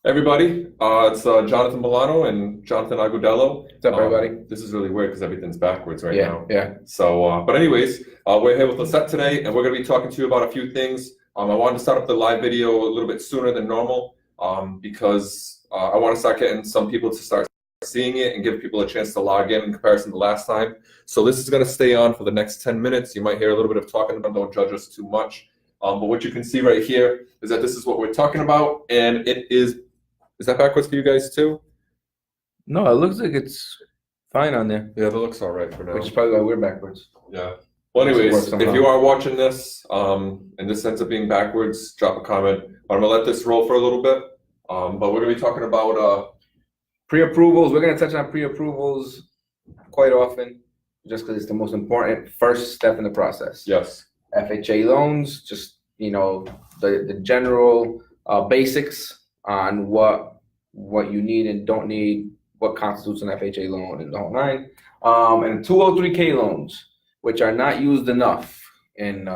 Everybody, it's Jonathan Milano and Jonathan Agudelo. What's up, everybody? This is really weird because everything's backwards right Yeah, now. yeah. So, but anyways, we're here with Lisette today, and we're going to be talking to you about a few things. I wanted to start up the live video a little bit sooner than normal because I want to start getting some people to start seeing it and give people a chance to log in comparison to last time. So this is going to stay on for the next 10 minutes. You might hear a little bit of talking about, don't judge us too much. But what you can see right here is that this is what we're talking about, and it is. Is that backwards for you guys too? No, it looks like it's fine on there, Yeah, that looks all right for now. which is probably why we're backwards. Yeah. Well, anyways, if you are watching this and this ends up being backwards, drop a comment. But I'm gonna let this roll for a little bit. But we're gonna be talking about Pre-approvals. We're going to touch on pre-approvals quite often just because it's the most important first step in the process. yes, FHA loans, just, the general basics on what you need and don't need, what constitutes an FHA loan and the whole nine. And 203K loans, which are not used enough. And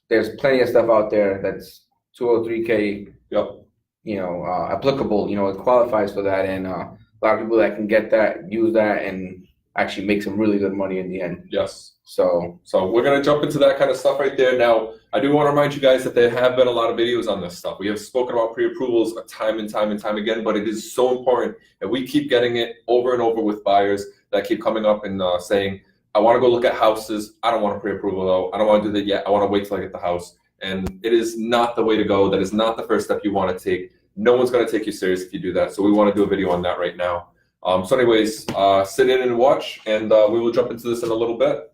there's plenty of stuff out there that's 203K, yep, applicable, it qualifies for that. And a lot of people that can get that, use that, and actually make some really good money in the end. yes. So we're gonna jump into that kind of stuff right there. Now, I do want to remind you guys that there have been a lot of videos on this stuff. We have spoken about pre-approvals time and time and time again, but it is so important that we keep getting it over and over with buyers that keep coming up and saying, I want to go look at houses. I don't want a pre-approval though. I don't want to do that yet. I want to wait till I get the house. And it is not the way to go. That is not the first step you want to take. No one's going to take you serious if you do that. So we want to do a video on that right now. So anyways, sit in and watch, and we will jump into this in a little bit.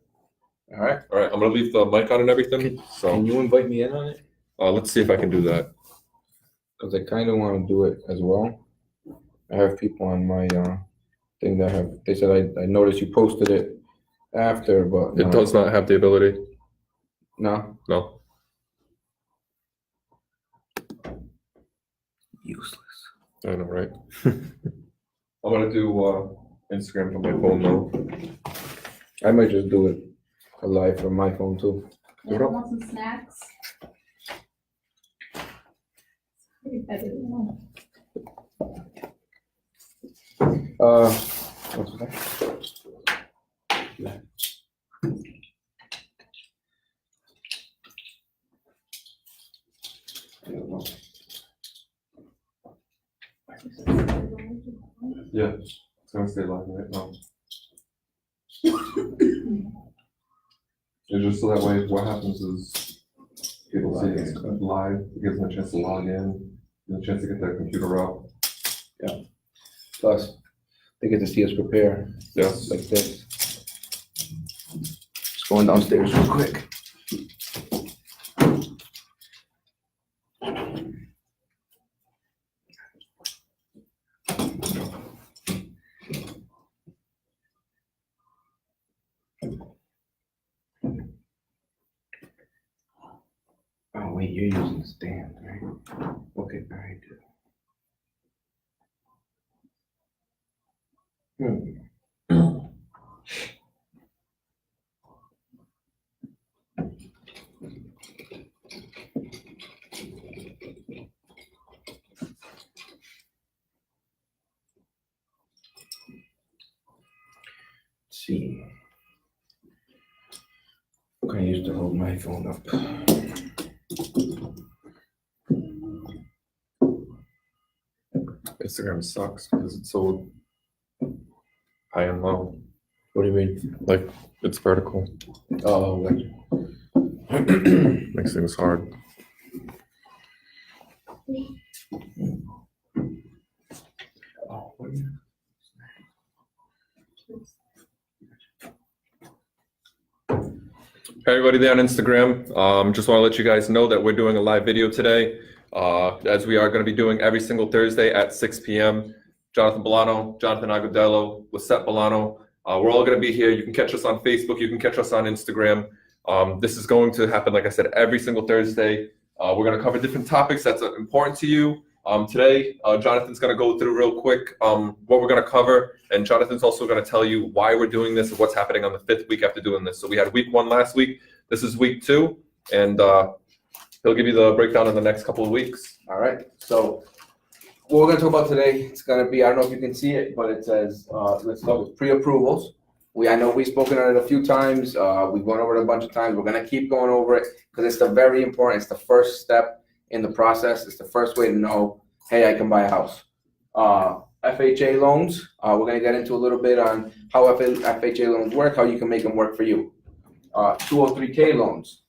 all right. All right, I'm going to leave the mic on and everything. So Can you invite me in on it? let's see if I can do that. Because I kind of want to do it as well. I have people on my thing that they said I noticed you posted it after, but It does not have the ability. no. No. Useless. I know, right? I'm going to do Instagram from my phone now. I might just do it live from my phone too. Anyone want some snacks? What's that? I don't know. Yeah, it's going to stay live right now. And just so that way, what happens is people see it's live, it gives them a chance to log in, and a chance to get their computer up. Plus, they get to see us prepare Yes. like this. Just going downstairs real quick. Oh wait, you're using the stand, right? Okay, all right. Let's see. I'm gonna use to hold my phone up. Instagram sucks because it's so high and low. What do you mean? Like, it's vertical. Oh, gotcha. Makes things hard. Oh, what do you- Hey, everybody there on Instagram. Just want to let you guys know that we're doing a live video today, as we are going to be doing every single Thursday at 6 p.m. Jonathan Milano, Jonathan Agudelo, Lisette Milano. We're all going to be here. You can catch us on Facebook. You can catch us on Instagram. This is going to happen, like I said, every single Thursday. We're going to cover different topics that's important to you. Today, Jonathan's going to go through real quick what we're going to cover, and Jonathan's also going to tell you why we're doing this and what's happening on the 5th week after doing this. So we had week 1 last week. This is week 2, and he'll give you the breakdown in the next couple of weeks. All right, so what we're gonna talk about today, it's gonna be, I don't know if you can see it, but it says, let's start with pre-approvals. I know we've spoken on it a few times, we've gone over it a bunch of times, we're gonna keep going over it, because it's the very important, it's the first step in the process, it's the first way to know, hey, I can buy a house. FHA loans, we're gonna get into a little bit on how FHA loans work, how you can make them work for you. 203K loans,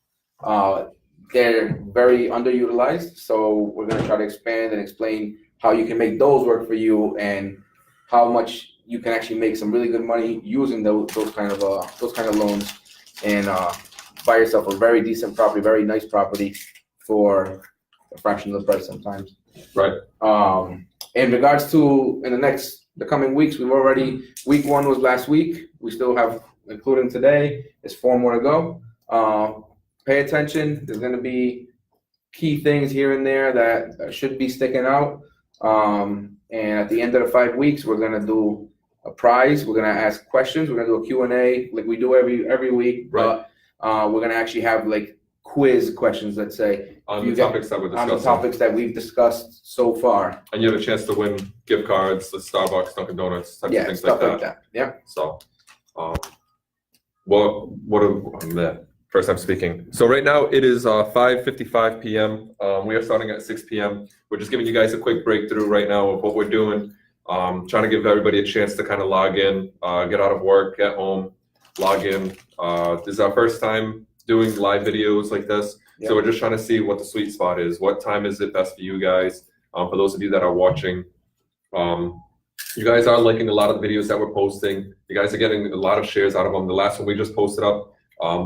they're very underutilized, so we're gonna try to expand and explain how you can make those work for you and how much you can actually make some really good money using those kind of loans and buy yourself a very decent property, very nice property for a fraction of the price sometimes. Right. In regards to the coming weeks, week 1 was last week. We still have, including today, there's 4 more to go. Pay attention. There's going to be key things here and there that should be sticking out. And at the end of the 5 weeks, we're going to do a prize. We're going to ask questions. We're going to do a Q&A like we do every week. Right. But we're going to actually have like quiz questions, let's say. On the topics that we're discussing. On the topics that we've discussed so far. And you have a chance to win gift cards, the Starbucks, Dunkin' Donuts, types of things stuff like that. Yeah. So, first time speaking. So right now it is 5:55 p.m. We are starting at 6 p.m. We're just giving you guys a quick breakthrough right now of what we're doing. Trying to give everybody a chance to kind of log in, get out of work, get home, log in. This is our first time doing live videos like this. Yep. So we're just trying to see what the sweet spot is. What time is it best for you guys? For those of you that are watching, you guys are liking a lot of the videos that we're posting. You guys are getting a lot of shares out of them. The last one we just posted up,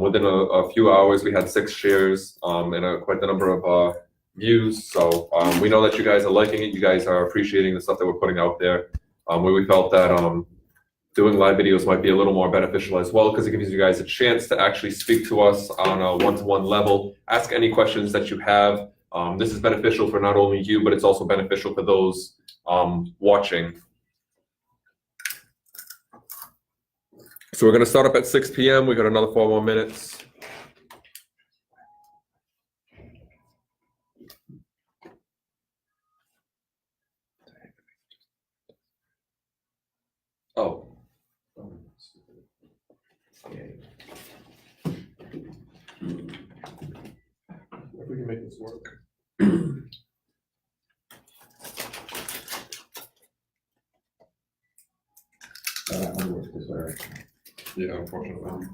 within a few hours, we had 6 shares and quite the number of views. So we know that you guys are liking it. You guys are appreciating the stuff that we're putting out there. Where we felt that doing live videos might be a little more beneficial as well, because it gives you guys a chance to actually speak to us on a one-to-one level, ask any questions that you have. This is beneficial for not only you, but it's also beneficial for those watching. So we're gonna start up at 6 p.m. We got another 4 more minutes. Oh. If we can make this work. Yeah, unfortunately.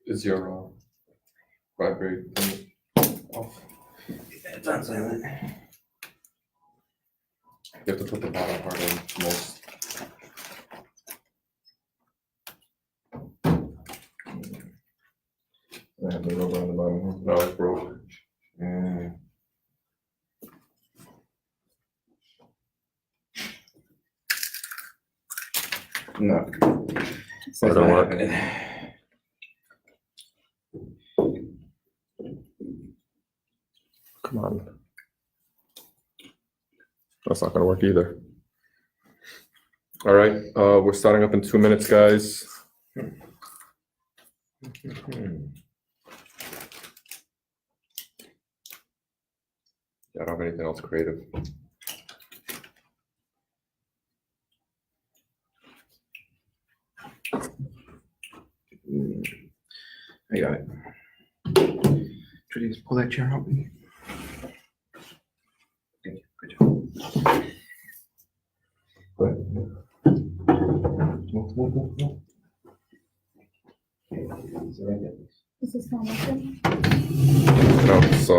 Is your vibrate off? It's on silent. You have to put the bottom part in most. I have the rubber on the bottom. No, it's broke. No. So it don't work. Come on. That's not gonna work either. All right, we're starting up in 2 minutes, guys. Yeah, I don't have anything else creative. I got it. Should you just pull that chair out? Thank you. Good job. Go ahead. Move. Is this not working? No, so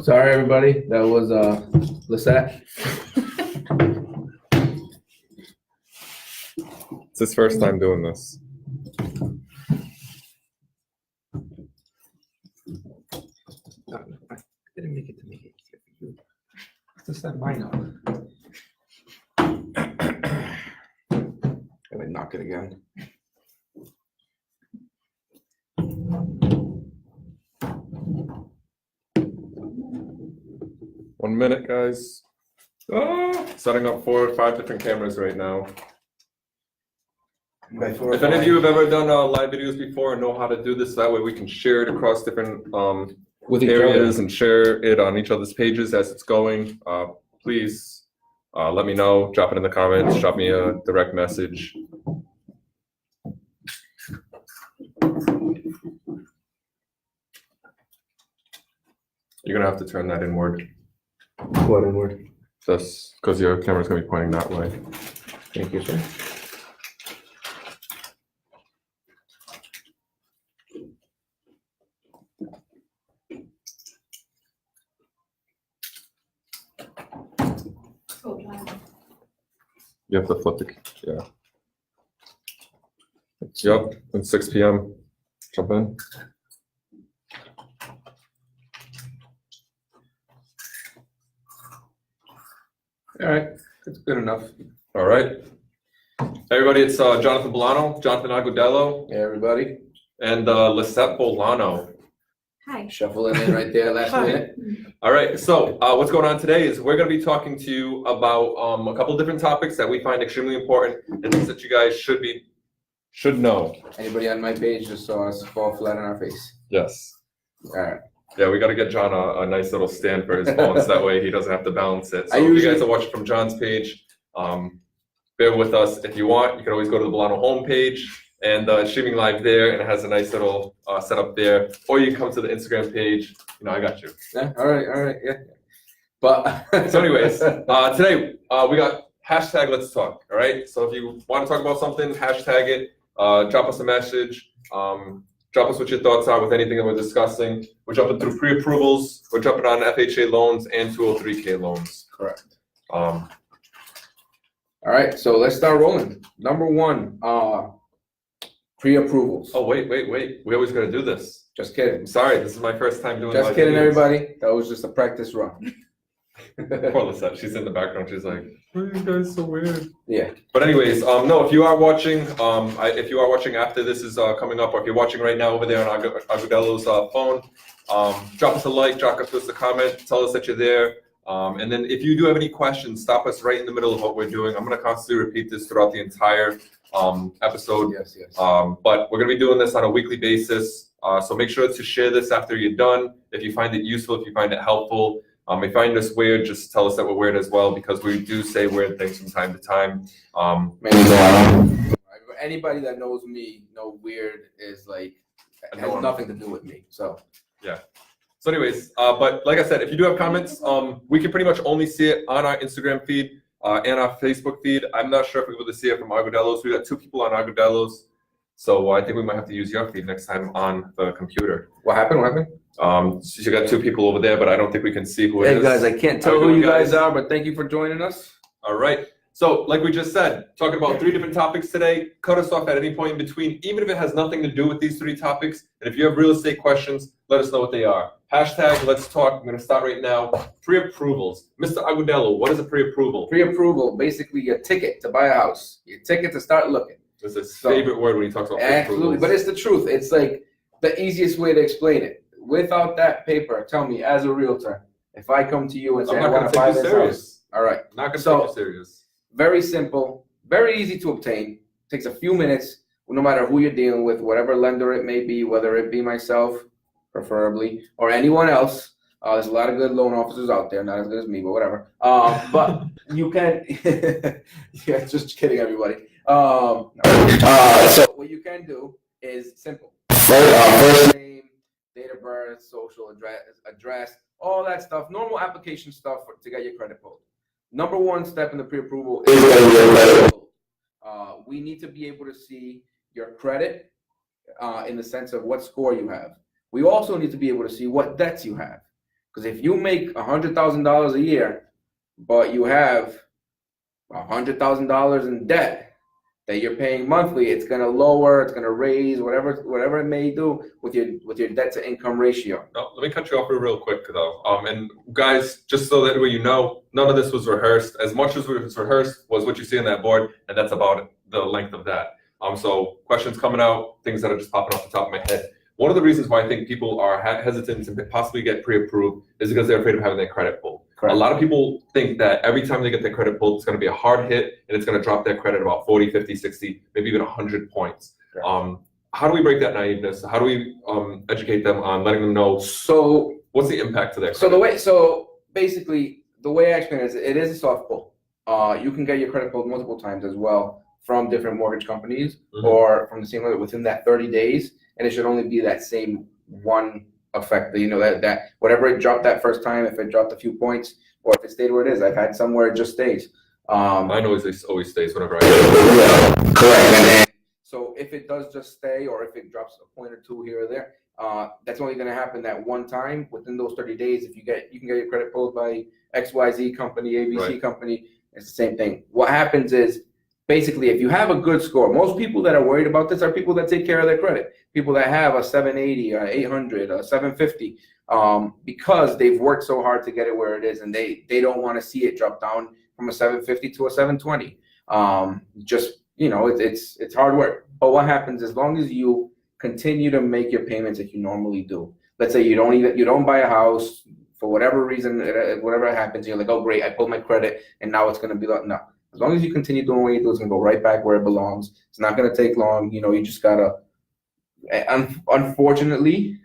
Sorry, everybody. That was Lisette. it's his first time doing this. I didn't make it to make it easier for you. Let's just set mine up. knock it again. One minute, guys. Setting up 4 or 5 different cameras right now. If any of you have ever done live videos before and know how to do this, that way we can share it across different With each areas other. and share it on each other's pages as it's going. Please let me know. Drop it in the comments. Drop me a direct message. You're gonna have to turn that inward. What inward? Just because your camera's gonna be pointing that way. Thank you, sir. Oh, John. You have to flip the, yeah. Yep, it's 6 p.m. Jump in. All right, that's good enough. All right. Everybody, it's Jonathan Bolano, Jonathan Agudelo, Hey, everybody. and Lisette Bolano. Hi. Shuffling in right there last Hi. minute. All right, so what's going on today is we're going to be talking to you about a couple different topics that we find extremely important and things that you guys should know. Anybody on my page just saw us fall flat on our face. Yes. All right. Yeah, we got to get John a nice little stand for his phones. That way he doesn't have to balance it. So I if you usually- guys are watching from John's page, bear with us. If you want, you can always go to the Bolano homepage and streaming live there, and it has a nice little setup there. Or you can come to the Instagram page. You know, I got you. Yeah, all right, yeah. But So anyways, today we got hashtag Let's Talk, all right? So if you want to talk about something, hashtag it, drop us a message, drop us what your thoughts are with anything that we're discussing. We're jumping through pre-approvals, we're jumping on FHA loans and 203K loans. correct. Um, All right, so let's start rolling. Number one, pre-approvals. oh, wait, we always gotta do this. Just kidding. I'm sorry, this is my first time doing Just live kidding, videos. everybody. That was just a practice run. Poor Lisette, she's in the background, she's like, why are you guys so weird? Yeah. But anyways, no, if you are watching, if you are watching after this is coming up, or if you're watching right now over there on Agudelo's phone, drop us a like, drop us a comment, tell us that you're there. And then if you do have any questions, stop us right in the middle of what we're doing. I'm gonna constantly repeat this throughout the entire episode. Yes. But we're gonna be doing this on a weekly basis. So make sure to share this after you're done. If you find it useful, if you find it helpful. If you find us weird, just tell us that we're weird as well, because we do say weird things from time to time. Anybody that knows me know weird is like has Norm. nothing to do with me. So So anyways, but like I said, if you do have comments, we can pretty much only see it on our Instagram feed and our Facebook feed. I'm not sure if we're able to see it from Agudelo's. We got 2 people on Agudelo's. So I think we might have to use your feed next time on the computer. what happened? So you got 2 people over there, but I don't think we can see who it is. Hey guys, I can't How tell you who doing, you guys guys? are, but thank you for joining us. All right. So like we just said, talking about 3 different topics today. Cut us off at any point in between, even if it has nothing to do with these 3 topics. And if you have real estate questions, let us know what they are. Hashtag Let's Talk. I'm going to start right now. Pre-approvals. Mr. Agudelo, what is a pre-approval? Pre-approval, basically your ticket to buy a house, your ticket to start looking. It's his favorite word when he talks about Absolutely, pre-approvals. but it's the truth. It's like the easiest way to explain it. Without that paper, tell me as a realtor, if I come to you and say I'm I not want going to to buy take you this house, serious. all right, I'm not going to So- take you serious. very simple, very easy to obtain. Takes a few minutes, no matter who you're dealing with, whatever lender it may be, whether it be myself, preferably, or anyone else. There's a lot of good loan officers out there, not as good as me, but whatever. But you can, yeah, just kidding, everybody. So what you can do is simple. First name, date of birth, social address, all that stuff, normal application stuff to get your credit pulled. Number 1 step in the pre-approval is getting your credit pulled. We need to be able to see your credit in the sense of what score you have. We also need to be able to see what debts you have. Because if you make $100,000 a year, but you have $100,000 in debt, that you're paying monthly, it's gonna lower, it's gonna raise, whatever it may do with your debt to income ratio. No, let me cut you off real quick though. And guys, just so that way you know, none of this was rehearsed. As much as was rehearsed was what you see on that board, and that's about the length of that. So questions coming out, things that are just popping off the top of my head. One of the reasons why I think people are hesitant to possibly get pre-approved is because they're afraid of having their credit pulled. Correct. A lot of people think that every time they get their credit pulled, it's going to be a hard hit and it's going to drop their credit about 40, 50, 60, maybe even 100 points. Correct. How do we break that naiveness? How do we educate them on letting them know So what's the impact to their credit? so basically the way I explain it is it is a soft pull. You can get your credit pulled multiple times as well from different mortgage companies or from the same limit within that 30 days, and it should only be that same one effect. You know, that whatever it dropped that first time, if it dropped a few points or if it stayed where it is. I've had some where it just stays. Mine always stays whenever I Correct. And so if it does just stay or if it drops a point or two here or there, that's only going to happen that one time within those 30 days. If you can get your credit pulled by XYZ company, ABC company, it's the same thing. What happens is basically if you have a good score, most people that are worried about this are people that take care of their credit. People that have a 780, a 800, a 750, because they've worked so hard to get it where it is, and they don't want to see it drop down from a 750 to a 720. Just, you know, it's hard work. But what happens as long as you continue to make your payments that you normally do. Let's say you don't buy a house for whatever reason, whatever happens, you're like, oh great, I pulled my credit and now it's gonna be like, no. As long as you continue doing what you do, it's gonna go right back where it belongs. It's not gonna take long. You know, you just gotta. Unfortunately,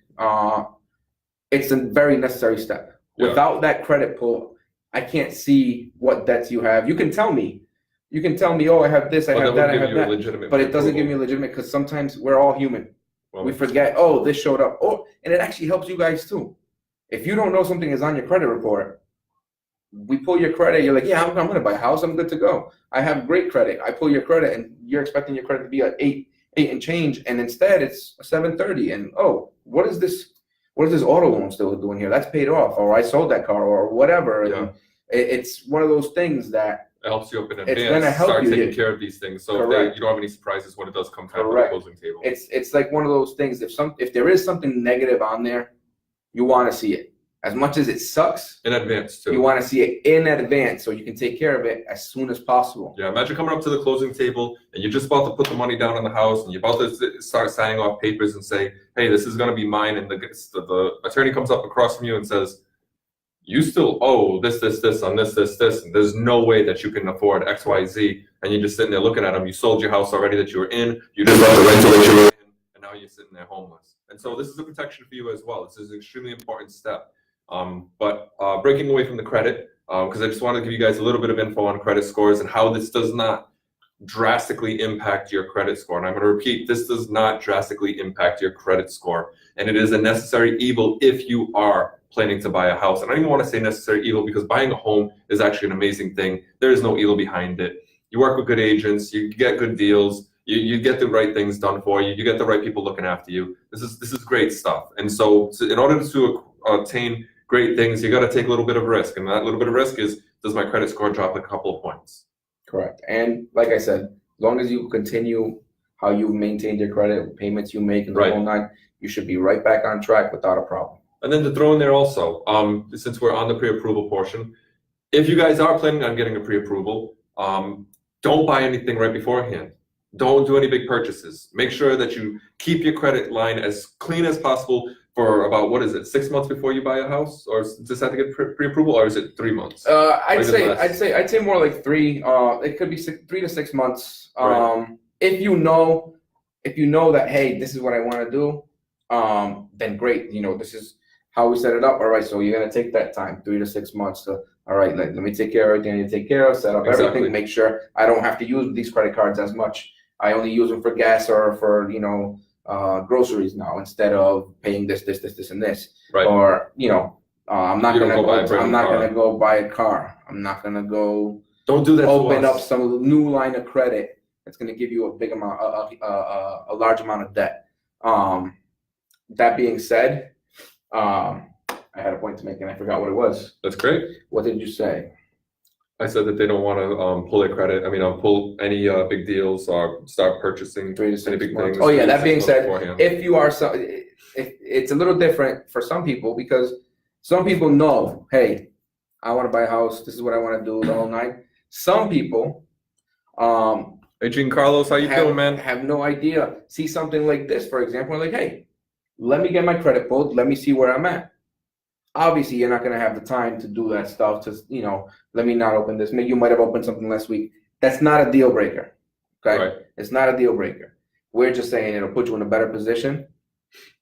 it's a very necessary step. Yeah. Without that credit pull, I can't see what debts you have. You can tell me, oh, I have this, I have that, I have that. But it doesn't give me a legitimate, because sometimes we're all human. We forget, oh, this showed up. Oh, and it actually helps you guys too. If you don't know something is on your credit report, we pull your credit, you're like, yeah, I'm going to buy a house, I'm good to go. I have great credit. I pull your credit and you're expecting your credit to be at 8 and change, and instead it's 730. And oh, what is this auto loan still doing here? That's paid off, or I sold that car, or whatever. Yeah. And it's one of those things that it helps you up in it's advance. gonna help Start you taking here. care of these things, so Correct. you don't have any surprises when it does come time to the Correct. closing table. It's like one of those things. If there is something negative on there, you want to see it. As much as it sucks, In advance too. you want to see it in advance so you can take care of it as soon as possible. Yeah, imagine coming up to the closing table and you're just about to put the money down on the house and you're about to start signing off papers and say, hey, this is going to be mine. And the attorney comes up across from you and says, you still owe this on this. And there's no way that you can afford X, Y, Z. And you're just sitting there looking at them. You sold your house already that you were in. You just bought the rental that you were in. And now you're sitting there homeless. And so this is a protection for you as well. This is an extremely important step. But breaking away from the credit, because I just want to give you guys a little bit of info on credit scores and how this does not drastically impact your credit score. And I'm going to repeat, this does not drastically impact your credit score. And it is a necessary evil if you are planning to buy a house. And I don't even want to say necessary evil, because buying a home is actually an amazing thing. There is no evil behind it. You work with good agents, you get good deals, you get the right things done for you, you get the right people looking after you. This is great stuff. And so in order to attain great things, you got to take a little bit of risk, and that little bit of risk is, does my credit score drop a couple of points? Correct. And like I said, as long as you continue how you've maintained your credit, payments you make, and the whole nine, you should be right back on track without a problem. And then to throw in there also, since we're on the pre-approval portion, if you guys are planning on getting a pre-approval, don't buy anything right beforehand. Don't do any big purchases. Make sure that you keep your credit line as clean as possible for about, 6 months before you buy a house, or just have to get pre-approval, or is it 3 months? I'd say more like 3. It could be 3 to 6 months. Right. If you know that, hey, this is what I want to do, then great. You know, this is how we set it up. All right, so you're gonna take that time, 3 to 6 months to, all right, let me take care of everything I need to take care of, set up everything, make sure I don't have to use these credit cards as much. I only use them for gas or for, groceries now, instead of paying this, and this. Right. Or, I'm not gonna go buy a car. I'm not gonna go Don't do that. open up some new line of credit that's gonna give you a big amount, a large amount of debt. That being said, I had a point to make and I forgot what it was. That's great. What did you say? I said that they don't want to pull their credit. I mean, pull any big deals or start purchasing 3 to 6 any big months. things. Oh yeah, 3 to that 6 being months said, beforehand. if you are if it's a little different for some people because some people know, hey, I want to buy a house. This is what I want to do the whole night. Some people, Hey, Gene Carlos, how you doing, man? have no idea. See something like this, for example, like, hey, let me get my credit pulled. Let me see where I'm at. Obviously, you're not going to have the time to do that stuff. To let me not open this. Maybe you might have opened something last week. That's not a deal breaker. Okay, Right. It's not a deal breaker. We're just saying it'll put you in a better position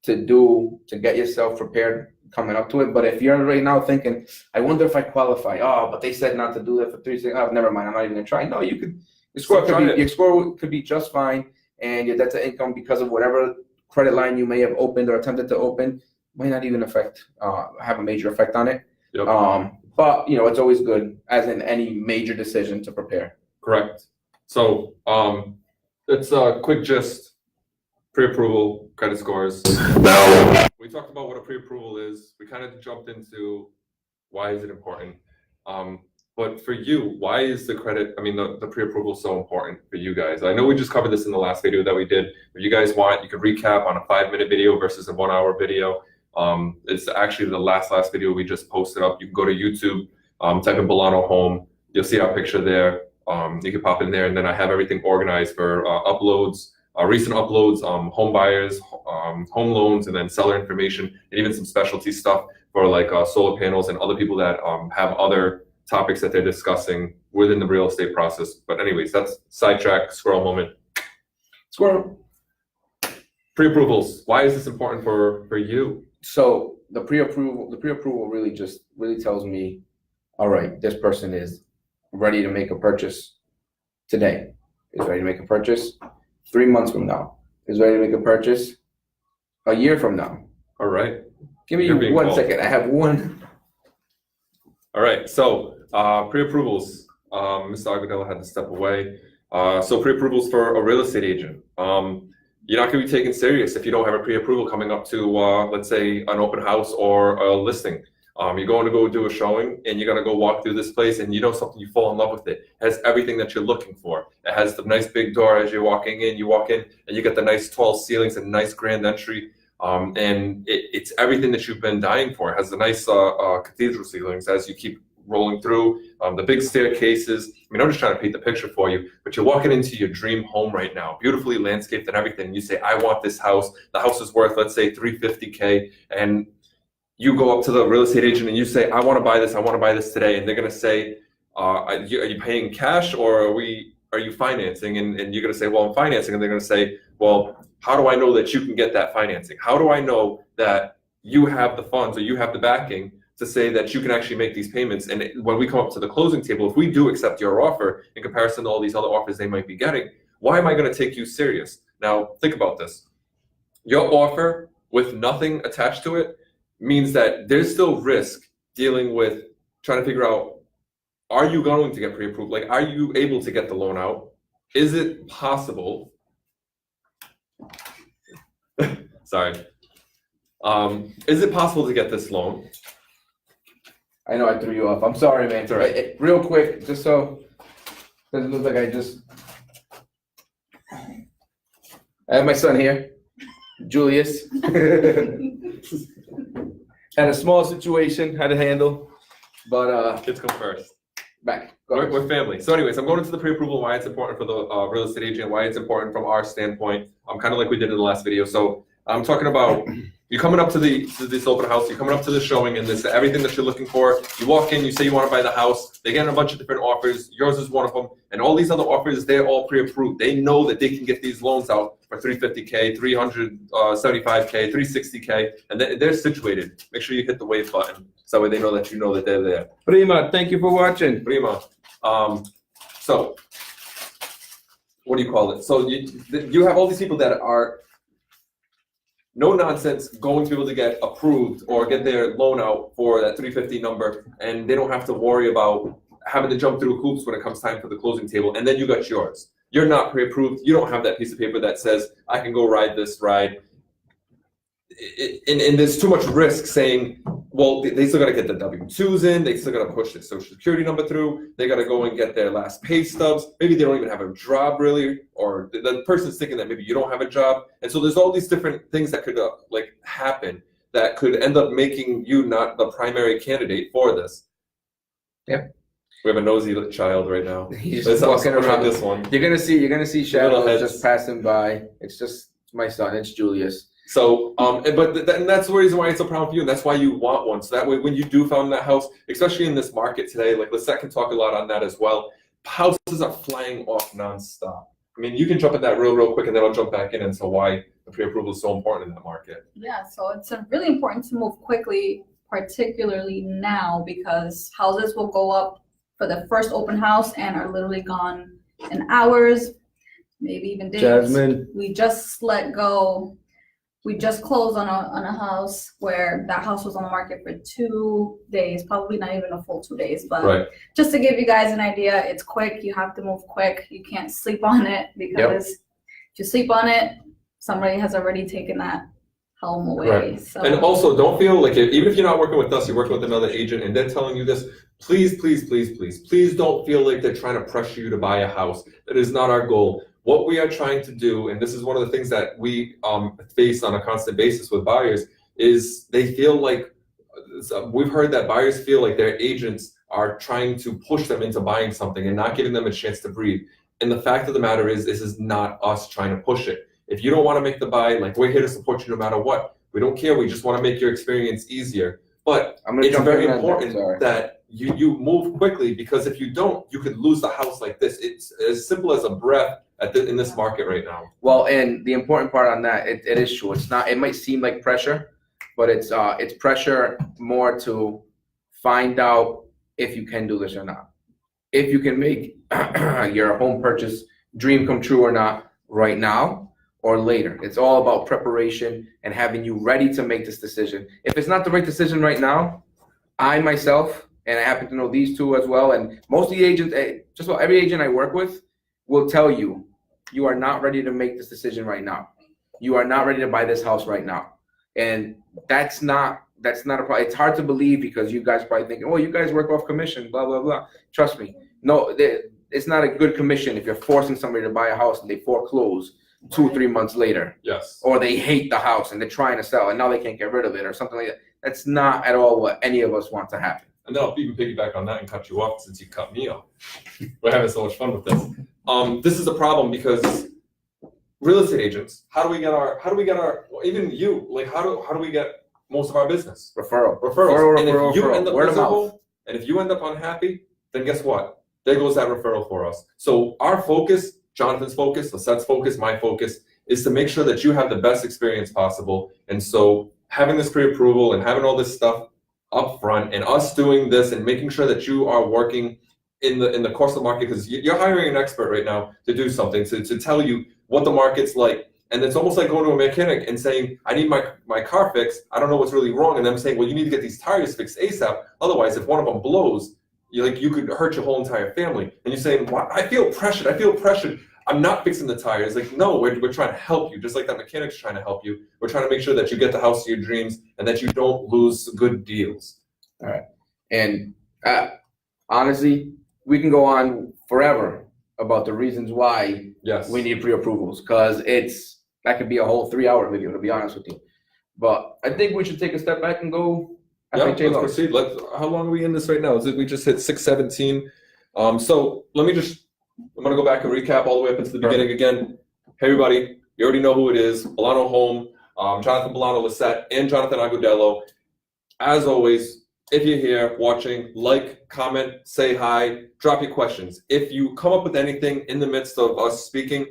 to get yourself prepared coming up to it. But if you're right now thinking, I wonder if I qualify. Oh, but they said not to do that for 3 6. Oh, never mind. I'm not even gonna try. No, you could. Your score could be just fine, and your debt to income because of whatever credit line you may have opened or attempted to open might not even have a major effect on it. Yep. But it's always good, as in any major decision, to prepare. Correct. So it's a quick gist. Pre-approval, credit scores. Now, we talked about what a pre-approval is. We kind of jumped into why is it important. But for you, why is the pre-approval so important for you guys? I know we just covered this in the last video that we did. If you guys want, you could recap on a 5-minute video versus a 1-hour video. It's actually the last video we just posted up. You can go to YouTube, type in Bolano Home. You'll see our picture there. You can pop in there, and then I have everything organized for uploads, recent uploads, home buyers, home loans, and then seller information, and even some specialty stuff for like solar panels and other people that have other topics that they're discussing within the real estate process. But anyways, that's sidetrack, squirrel moment. Squirrel. Pre-approvals. Why is this important for you? So the pre-approval really tells me, all right, this person is ready to make a purchase today. Is ready to make a purchase 3 months from now. Is ready to make a purchase a year from now. All right. Give me 1 second. I have one. All right. So pre-approvals. Mr. Agudelo had to step away. So pre-approvals for a real estate agent. You're not going to be taken serious if you don't have a pre-approval coming up to, let's say, an open house or a listing. You're going to go do a showing, and you're going to go walk through this place, and something, you fall in love with it. It has everything that you're looking for. It has the nice big door as you're walking in. You walk in, and you get the nice tall ceilings and nice grand entry. And it's everything that you've been dying for. It has the nice cathedral ceilings as you keep rolling through, the big staircases. I mean, I'm just trying to paint the picture for you, but you're walking into your dream home right now, beautifully landscaped and everything. And you say, I want this house. The house is worth, let's say, $350K. And you go up to the real estate agent and you say, I want to buy this. I want to buy this today. And they're going to say, are you paying cash or are you financing? And you're going to say, well, I'm financing. And they're going to say, well, how do I know that you can get that financing? How do I know that you have the funds or you have the backing to say that you can actually make these payments? And when we come up to the closing table, if we do accept your offer in comparison to all these other offers they might be getting, why am I going to take you serious? Now, think about this. Your offer with nothing attached to it means that there's still risk dealing with trying to figure out, are you going to get pre-approved? Like, are you able to get the loan out? Is it possible? Sorry. Is it possible to get this loan? I know I threw you off. I'm sorry, man. It's all right. Real quick, just so doesn't look like I have my son here, Julius. Had a small situation, had to handle, but Kids come first. back. Go ahead. We're family. So anyways, I'm going into the pre-approval, why it's important for the real estate agent, why it's important from our standpoint. Kind of like we did in the last video. So I'm talking about you coming up to this open house, you're coming up to the showing, and this everything that you're looking for. You walk in, you say you want to buy the house. They get a bunch of different offers. Yours is one of them, and all these other offers, they're all pre-approved. They know that they can get these loans out for $350K, $375K, $360K, and they're situated. Make sure you hit the wave button so that way they know that they're there. Prima, thank you for watching. Prima. So what do you call it? So you have all these people that are no nonsense going to be able to get approved or get their loan out for that 350 number, and they don't have to worry about having to jump through hoops when it comes time for the closing table. And then you got yours. You're not pre-approved. You don't have that piece of paper that says I can go ride this ride. and there's too much risk saying, well, they still got to get the W-2s in, they still got to push their social security number through, they got to go and get their last pay stubs, maybe they don't even have a job really, or the person's thinking that maybe you don't have a job, and so there's all these different things that could like happen that could end up making you not the primary candidate for this. Yeah. We have a nosy child right now. He's Let's just walking look at around. this one. You're gonna see shadows heads. just passing by. It's just my son. It's Julius. So, and that's the reason why it's a problem for you, and that's why you want one. So that way, when you do find that house, especially in this market today, like Lisette can talk a lot on that as well. Houses are flying off nonstop. I mean, you can jump in that real quick, and then I'll jump back in into why the pre-approval is so important in that market. Yeah, so it's really important to move quickly, particularly now, because houses will go up for the first open house and are literally gone in hours, maybe even days. Jasmine. We just closed on a house where that house was on the market for 2 days, probably not even a full 2 days, but Right. just to give you guys an idea, it's quick. You have to move quick. You can't sleep on it, because if you sleep on it, somebody has already taken that home away. Right. So And also, don't feel like even if you're not working with us, you're working with another agent, and they're telling you this. Please don't feel like they're trying to pressure you to buy a house. That is not our goal. What we are trying to do, and this is one of the things that we face on a constant basis with buyers, is they feel like, we've heard that buyers feel like their agents are trying to push them into buying something and not giving them a chance to breathe. And the fact of the matter is, this is not us trying to push it. If you don't want to make the buy, like, we're here to support you no matter what. We don't care. We just want to make your experience easier. But it's very important that you move quickly, because if you don't, you could lose the house like this. It's as simple as a breath in this market right now. Well, and the important part on that, it is true. It's not. It might seem like pressure, but it's pressure more to find out if you can do this or not. If you can make your home purchase dream come true or not right now or later. It's all about preparation and having you ready to make this decision. If it's not the right decision right now, I myself, and I happen to know these two as well, and most of the agents, just about every agent I work with, will tell you, you are not ready to make this decision right now. You are not ready to buy this house right now. And that's not a problem. It's hard to believe, because you guys probably thinking, oh, you guys work off commission, blah, blah, blah. Trust me. No, it's not a good commission if you're forcing somebody to buy a house and they foreclose 2-3 months later. Yes. Or they hate the house and they're trying to sell and now they can't get rid of it or something like that. That's not at all what any of us want to happen. And then I'll even piggyback on that and cut you off, since you cut me off. We're having so much fun with this. This is a problem, because real estate agents, how do we get our, even you, like, how do we get most of our business? Referrals. And if you end up miserable, and if you end up unhappy, then guess what? There goes that referral for us. So our focus, Jonathan's focus, Lisette's focus, my focus, is to make sure that you have the best experience possible. And so having this pre-approval and having all this stuff up front, and us doing this and making sure that you are working in the course of the market, because you're hiring an expert right now to do something, to tell you what the market's like. And it's almost like going to a mechanic and saying, I need my car fixed, I don't know what's really wrong, and them saying, well, you need to get these tires fixed ASAP, otherwise if one of them blows, you could hurt your whole entire family. And you're saying, well, I feel pressured, I'm not fixing the tires. Like, no, we're trying to help you, just like that mechanic's trying to help you. We're trying to make sure that you get the house of your dreams and that you don't lose good deals. All right. And honestly, we can go on forever about the reasons why we need pre-approvals, because that could be a whole 3-hour video, to be honest with you. But I think we should take a step back and go. Let's proceed. How long are we in this right now? We just hit 6:17. So I'm gonna go back and recap all the way up into the beginning again. Hey everybody, you already know who it is. Bolano Home, Jonathan Bolano Lisette, and Jonathan Agudelo. As always, if you're here watching, like, comment, say hi, drop your questions. If you come up with anything in the midst of us speaking,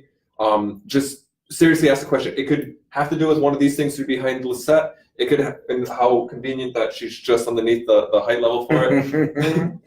just seriously ask a question. It could have to do with one of these things behind Lisette. It could have been how convenient that she's just underneath the height level for it.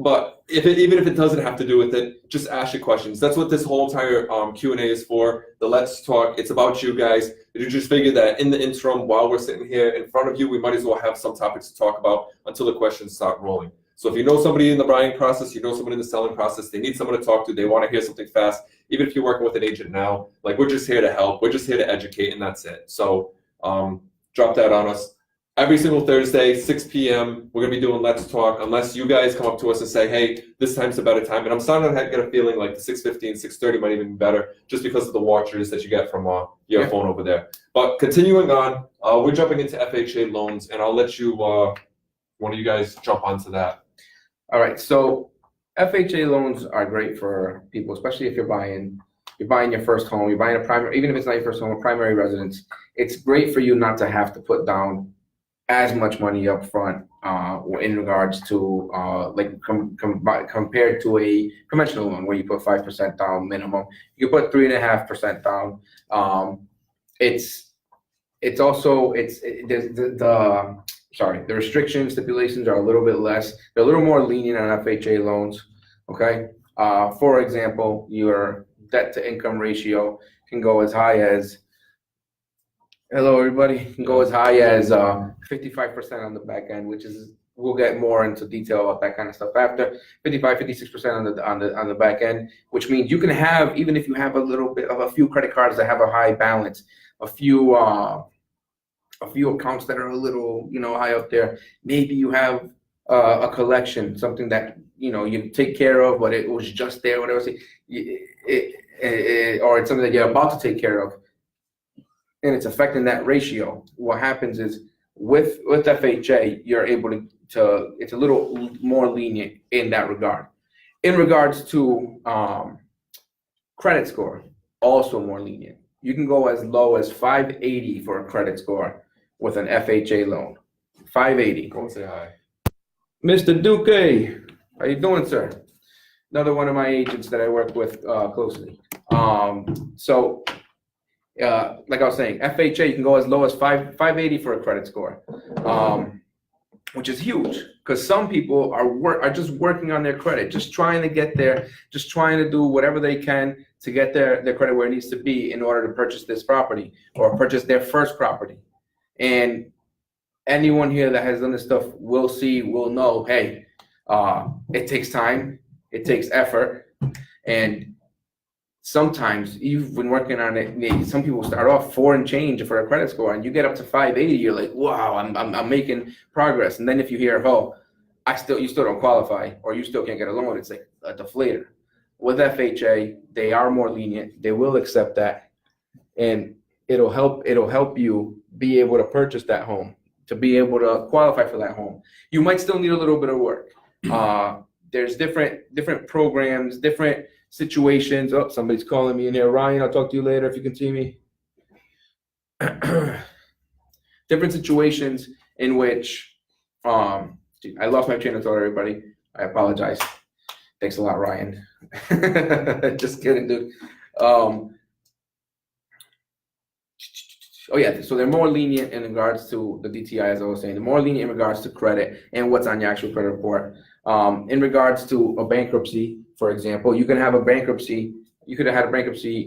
But even if it doesn't have to do with it, just ask your questions. That's what this whole entire Q&A is for. The Let's Talk. It's about you guys. You just figure that in the interim, while we're sitting here in front of you, we might as well have some topics to talk about until the questions start rolling. So if you know somebody in the buying process, you know somebody in the selling process, they need someone to talk to, they want to hear something fast, even if you're working with an agent now, like we're just here to help, we're just here to educate, and that's it. So drop that on us. Every single Thursday, 6 p.m., we're going to be doing Let's Talk, unless you guys come up to us and say, hey, this time's a better time. And I'm starting to get a feeling like the 6:15, 6:30 might even be better, just because of the watchers that you get from your phone over there. But continuing on, we're jumping into FHA loans, and I'll let you, one of you guys jump onto that. All right, so FHA loans are great for people, especially if you're buying your first home, you're buying a primary, even if it's not your first home, a primary residence. It's great for you not to have to put down as much money up front in regards to compared to a conventional loan where you put 5% down minimum. You put 3.5% down. The restrictions, stipulations are a little bit less. They're a little more lenient on FHA loans. Okay. For example, your debt to income ratio can go as high as, hello everybody, can go as high as 55% on the back end, which is, we'll get more into detail about that kind of stuff after. 55-56% on the back end, which means you can have, even if you have a little bit of a few credit cards that have a high balance, a few accounts that are a little, high up there. Maybe you have a collection, something that you take care of, but it was just there, whatever. Or it's something that you're about to take care of, and it's affecting that ratio. What happens is with FHA, you're able to it's a little more lenient in that regard. In regards to credit score, also more lenient. You can go as low as 580 for a credit score with an FHA loan. 580. Go and say hi. Mr. Duque, how you doing, sir? Another one of my agents that I work with closely. Like I was saying, FHA, you can go as low as 580 for a credit score, which is huge, because some people are just working on their credit, just trying to get there, just trying to do whatever they can to get their credit where it needs to be in order to purchase this property or purchase their first property. And anyone here that has done this stuff will know, hey, it takes time, it takes effort, and sometimes you've been working on it. Some people start off 4 and change for a credit score, and you get up to 580. You're like, wow, I'm making progress. And then if you hear, oh, you still don't qualify, or you still can't get a loan, it's like a deflator. With FHA, they are more lenient. They will accept that, and it'll help you be able to purchase that home, to be able to qualify for that home. You might still need a little bit of work. There's different programs, different situations. Oh, somebody's calling me in here. Ryan, I'll talk to you later if you can see me. Different situations in which I lost my train of thought, everybody. I apologize. Thanks a lot, Ryan. Just kidding, dude. Oh yeah, so they're more lenient in regards to the DTI, as I was saying. They're more lenient in regards to credit and what's on your actual credit report. In regards to a bankruptcy, for example, you can have a bankruptcy. You could have had a bankruptcy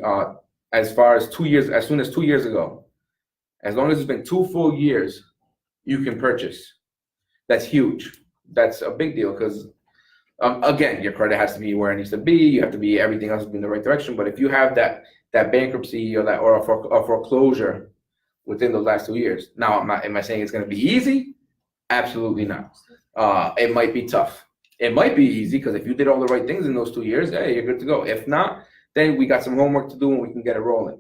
as soon as 2 years ago. As long as it's been 2 full years, you can purchase. That's huge. That's a big deal because, again, your credit has to be where it needs to be. You have to be, everything else in the right direction. But if you have that bankruptcy or a foreclosure within the last 2 years, now am I saying it's going to be easy? Absolutely not. It might be tough. It might be easy because if you did all the right things in those 2 years, hey, you're good to go. If not, then we got some homework to do and we can get it rolling.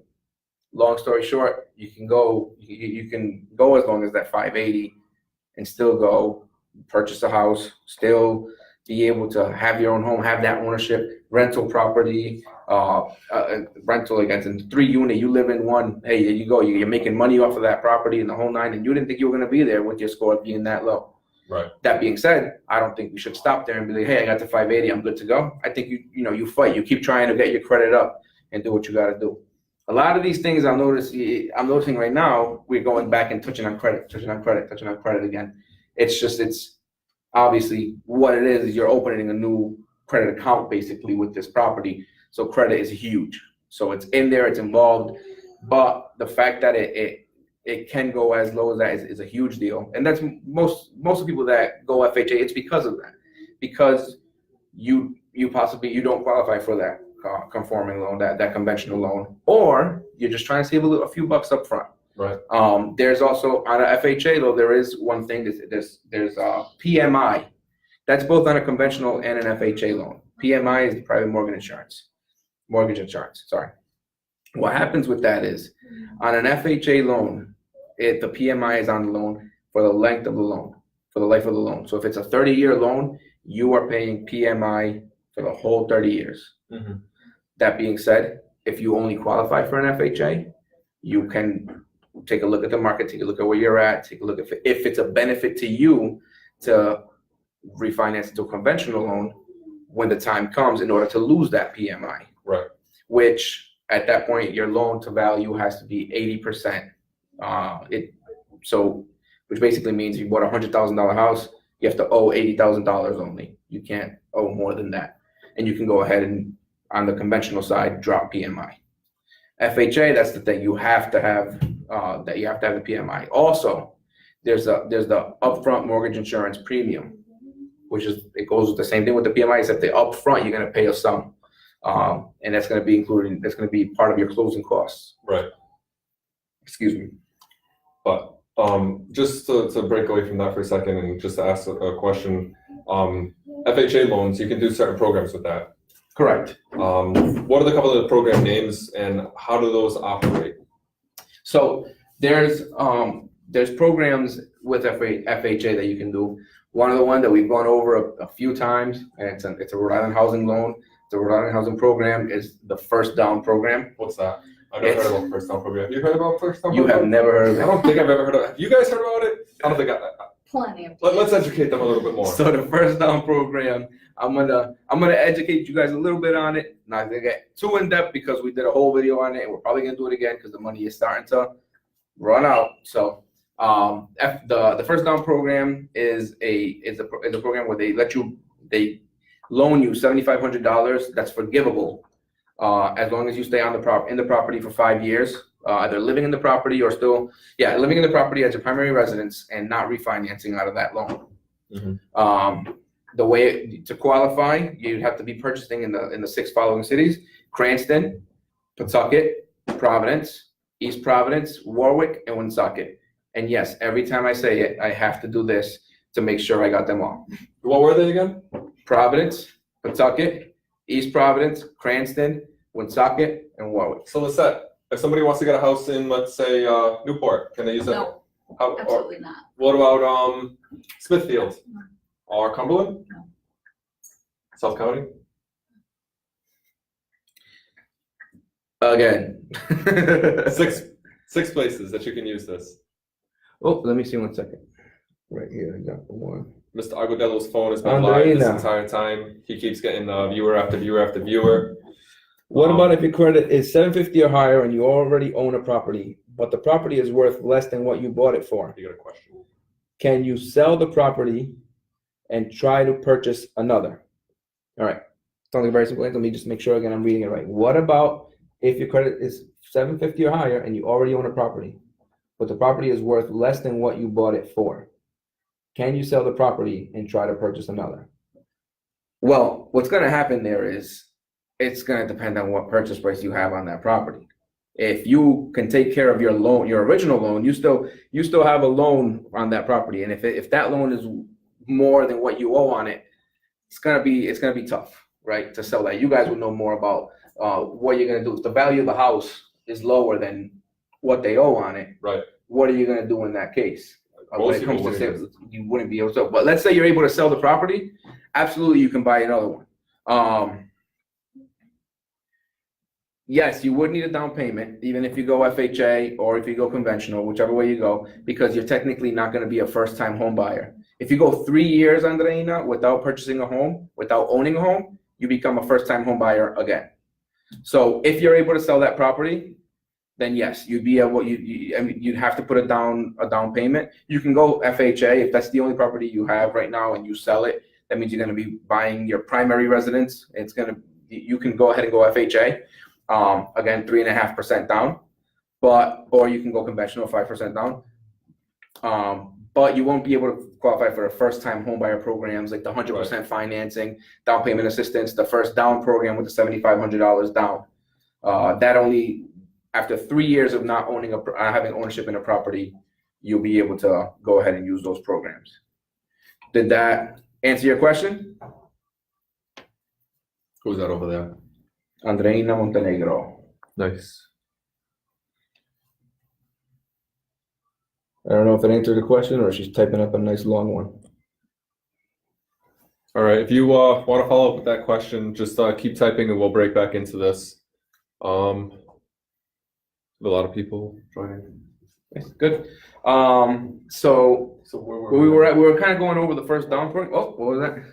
Long story short, you can go as long as that 580 and still go purchase a house, still be able to have your own home, have that ownership, rental property, rental, like as in 3-unit, you live in one, hey, there you go, you're making money off of that property in the whole 9, and you didn't think you were going to be there with your score being that low. Right. That being said, I don't think we should stop there and be like, hey, I got to 580, I'm good to go. I think you fight, you keep trying to get your credit up and do what you got to do. A lot of these things I'm noticing right now, we're going back and touching on credit again. It's obviously what it is you're opening a new credit account basically with this property. So credit is huge. So it's in there, it's involved, but the fact that it can go as low as that is a huge deal. And that's most of the people that go FHA, it's because of that. because you possibly you don't qualify for that conforming loan, that conventional loan, or you're just trying to save a few bucks up front. Right. There's also on a FHA though, there is one thing, there's PMI. That's both on a conventional and an FHA loan. PMI is the private mortgage insurance, sorry. What happens with that is, on an FHA loan, the PMI is on the loan for the length of the loan, for the life of the loan. So if it's a 30-year loan, you are paying PMI for the whole 30 years. Mm-hmm. That being said, if you only qualify for an FHA, you can take a look at the market, take a look at where you're at, take a look if it's a benefit to you to refinance into a conventional loan when the time comes in order to lose that PMI. Right. Which at that point your loan to value has to be 80%. Which basically means if you bought a $100,000 house, you have to owe $80,000 only. You can't owe more than that. And you can go ahead and, on the conventional side, drop PMI. FHA, that's the thing. You have to have the PMI. Also, there's the upfront mortgage insurance premium, which is, it goes with the same thing with the PMI, except the upfront you're going to pay a sum, and that's going to be included. That's going to be part of your closing costs. Right. Excuse me. But just to break away from that for a second and just to ask a question, FHA loans, you can do certain programs with that. Correct. What are the couple of the program names and how do those operate? So there's programs with FHA that you can do. One of the ones that we've gone over a few times, and it's a Rhode Island housing loan. The Rhode Island housing program is the First Down program. What's that? I've never heard about First Down program. Have you heard about First Down You program? have never heard of I it. don't think I've ever heard of it. Have you guys heard about it? I don't think Plenty of. let's educate them a little bit more. So the First Down program, I'm gonna educate you guys a little bit on it. Not gonna get too in depth because we did a whole video on it, and we're probably gonna do it again because the money is starting to run out. So the First Down program is a program where they loan you $7,500. That's forgivable as long as you stay on in the property for 5 years, either living in the property or living in the property as your primary residence and not refinancing out of that loan. Mm-hmm. The way to qualify, you'd have to be purchasing in the 6 following cities: Cranston, Pawtucket, Providence, East Providence, Warwick, and Woonsocket. And yes, every time I say it, I have to do this to make sure I got them all. What were they again? Providence, Pawtucket, East Providence, Cranston, Woonsocket, and Warwick. So Lisette, if somebody wants to get a house in, let's say, Newport, can they use it? No, Or absolutely not. what about Smithfield or Cumberland? No. South County? Again. Six places that you can use this. Oh, let me see 1 second. Right here, I got the one. Mr. Agudelo's phone has been live this Andreina. entire time. He keeps getting viewer after viewer after viewer. What about if your credit is 750 or higher and you already own a property, but the property is worth less than what you bought it for? You got a question? Can you sell the property and try to purchase another? All right. Something very simple. Let me just make sure again I'm reading it right. What about if your credit is 750 or higher and you already own a property, but the property is worth less than what you bought it for? Can you sell the property and try to purchase another? Well, what's going to happen there is it's going to depend on what purchase price you have on that property. If you can take care of your loan, your original loan, you still have a loan on that property, and if that loan is more than what you owe on it, it's gonna be tough, right, to sell that. You guys would know more about what you're gonna do. If the value of the house is lower than what they owe on it, Right. what are you gonna do in that case? When Most it comes people to wouldn't. sales, you wouldn't be able to. But let's say you're able to sell the property, absolutely, you can buy another one. Yes, you would need a down payment, even if you go FHA or if you go conventional, whichever way you go, because you're technically not going to be a first-time home buyer. If you go 3 years, Andreina, without purchasing a home, without owning a home, you become a first-time home buyer again. So if you're able to sell that property, then yes, you'd be able. You'd have to put a down payment. You can go FHA if that's the only property you have right now, and you sell it. That means you're going to be buying your primary residence. You can go ahead and go FHA. Again, 3.5% down, or you can go conventional, 5% down. but you won't be able to qualify for the first-time homebuyer programs like the 100% financing, down payment assistance, the first down program with the $7,500 down. That only after 3 years of not owning having ownership in a property, you'll be able to go ahead and use those programs. Did that answer your question? Who's that over there? Andreina Montenegro. Nice. I don't know if it answered the question or she's typing up a nice long one. All right, if you want to follow up with that question, just keep typing and we'll break back into this. A lot of people joining. Good. So where we were kind of going over the first down program. Oh, what was that?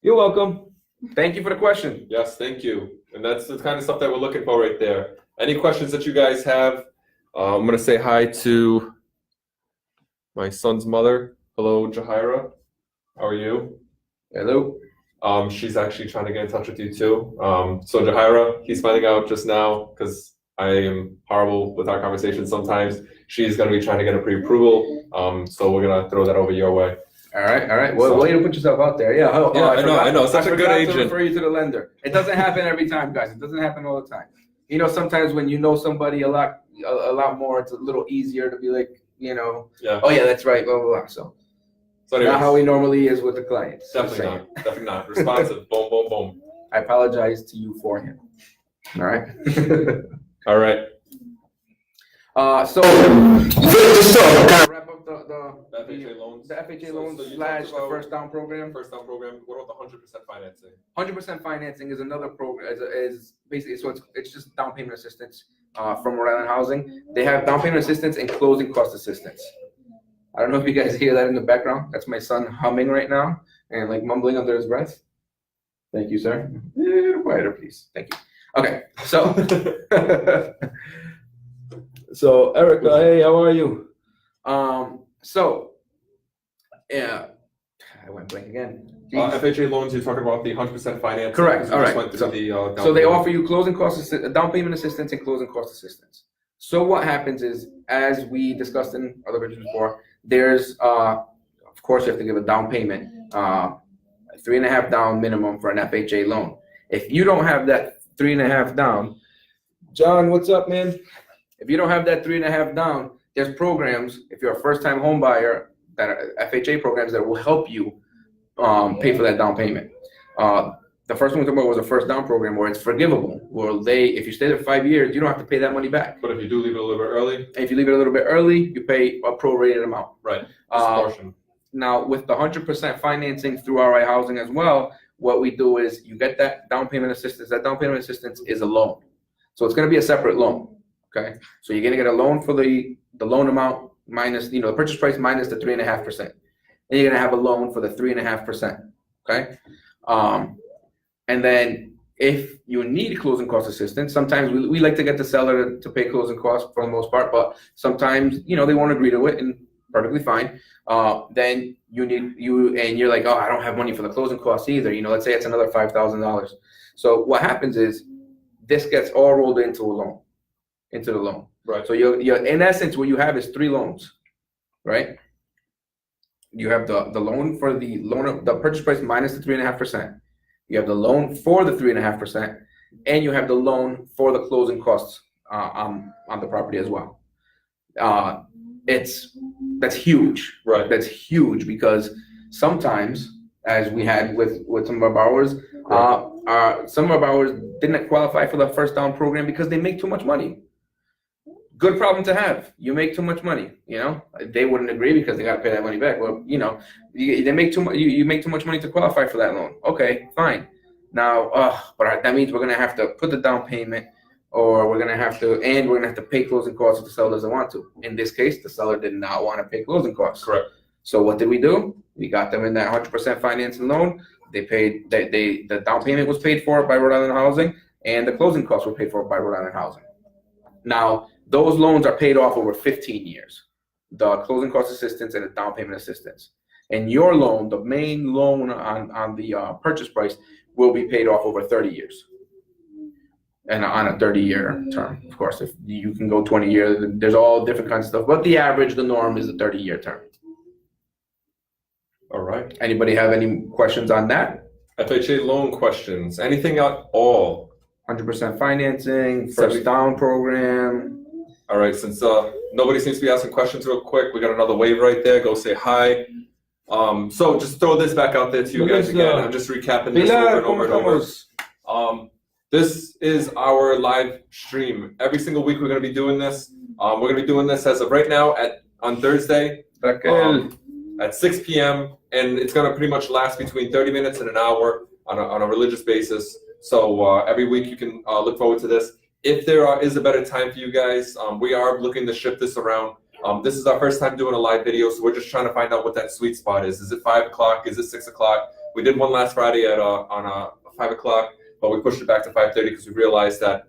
You're welcome. Thank you for the question. Yes, thank you. And that's the kind of stuff that we're looking for right there. Any questions that you guys have? I'm going to say hi to my son's mother. Hello, Jahira. How are you? Hello. She's actually trying to get in touch with you too. So Jahira, he's finding out just now because I am horrible with our conversations sometimes. She's going to be trying to get a pre-approval. So we're going to throw that over your way. All right. Well, way to put yourself out there. Yeah. I know. Such a good agent. To refer you to the lender. It doesn't happen every time, guys. It doesn't happen all the time. You know, sometimes when you know somebody a lot more, it's a little easier to be like, you know, yeah. Oh yeah, that's right. Blah blah blah. So anyways, not how he normally is with the clients. Definitely not. Responsive. Boom, boom, boom. I apologize to you for him. All right. All right. So just to kind of wrap up the FHA loans. The FHA loans you slash talked the about first down program. First down program. What about the 100% financing? 100% financing is another program. Is basically so it's just down payment assistance from Rhode Island Housing. They have down payment assistance and closing cost assistance. I don't know if you guys hear that in the background. That's my son humming right now and like mumbling under his breath. Thank you, sir. A little quieter, please. Thank you. Okay, so so Erica, hey, how are you? So yeah, I went blank again. FHA loans, you're talking about the 100% financing. Correct. All right. So they offer you closing cost down payment assistance and closing cost assistance. So what happens is, as we discussed in other videos before, there's of course you have to give a down payment, 3.5 down minimum for an FHA loan. If you don't have that 3.5 down, John, what's up, man? If you don't have that 3.5 down, there's programs, if you're a first-time home buyer, that are FHA programs that will help you pay for that down payment. The first one we talked about was a first down program where it's forgivable, where if you stay there 5 years, you don't have to pay that money back. But if you do leave it a little bit early? And if you leave it a little bit early, you pay a prorated amount. Right. Portion. Now, with the 100% financing through RI Housing as well, what we do is you get that down payment assistance. That down payment assistance is a loan. So it's going to be a separate loan. Okay. So you're going to get a loan for the loan amount minus, the purchase price minus the 3.5%. Then you're going to have a loan for the 3.5%. Okay. And then if you need closing cost assistance, sometimes we like to get the seller to pay closing costs for the most part, but sometimes, they won't agree to it, and perfectly fine. Then you're like, oh, I don't have money for the closing costs either. Let's say it's another $5,000. So what happens is this gets all rolled into the loan. Right. So you're in essence, what you have is 3 loans, right? You have the loan for the purchase price minus the 3.5%. You have the loan for the 3.5%, and you have the loan for the closing costs on the property as well. That's huge. Right. That's huge because sometimes, as we had with some of our borrowers, some of our borrowers didn't qualify for the first down program because they make too much money. Good problem to have. You make too much money. They wouldn't agree because they got to pay that money back. Well, they make too much. You make too much money to qualify for that loan. Okay, fine. Now, but that means we're gonna have to put the down payment, or we're gonna have to pay closing costs if the seller doesn't want to. In this case, the seller did not want to pay closing costs. Correct. So what did we do? We got them in that 100% financing loan. They paid. The down payment was paid for by Rhode Island Housing, and the closing costs were paid for by Rhode Island Housing. Now, those loans are paid off over 15 years, the closing cost assistance and the down payment assistance. And your loan, the main loan on the purchase price, will be paid off over 30 years. And on a 30-year term, of course. If you can go 20 years, there's all different kinds of stuff. But the norm is a 30-year term. right. Anybody have any questions on that? FHA loan questions, anything at all? 100% financing, Seventy- first down program. All right, since nobody seems to be asking questions real quick, we got another wave right there. Go say hi. So just throw this back out there to you Look guys at again. the- I'm just recapping this over Pilar, and over ¿cómo and over. estamos? This is our live stream. Every single week we're going to be doing this. We're going to be doing this as of right now on Thursday Raquel. at 6 p.m. and it's going to pretty much last between 30 minutes and an hour on a religious basis. So every week you can look forward to this. If there is a better time for you guys, we are looking to shift this around. This is our first time doing a live video, so we're just trying to find out what that sweet spot is. Is it 5 o'clock? Is it 6 o'clock? We did one last Friday on 5 o'clock, but we pushed it back to 5:30 because we realized that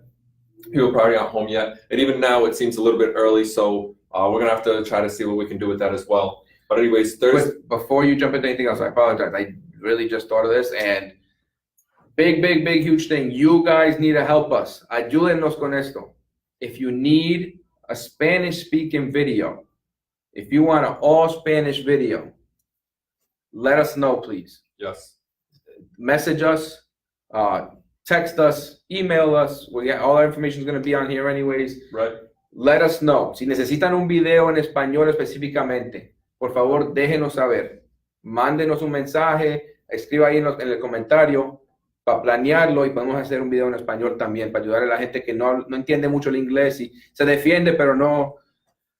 people probably aren't home yet. And even now it seems a little bit early, so we're going to have to try to see what we can do with that as well. But anyways, Thursday. Wait, before you jump into anything else, I apologize. I really just thought of this, and big, huge thing. You guys need to help us. Ayúdennos con esto. If you need a Spanish-speaking video, if you want an all-Spanish video, let us know, please. Yes. Message us, text us, email us. All our information is going to be on here anyways. Right. Let us know. Si necesitan un video en español específicamente, por favor, déjenos saber. Mándenos un mensaje, escriba ahí en el comentario para planearlo y podemos hacer un video en español también para ayudar a la gente que no entiende mucho el inglés y se defiende, pero no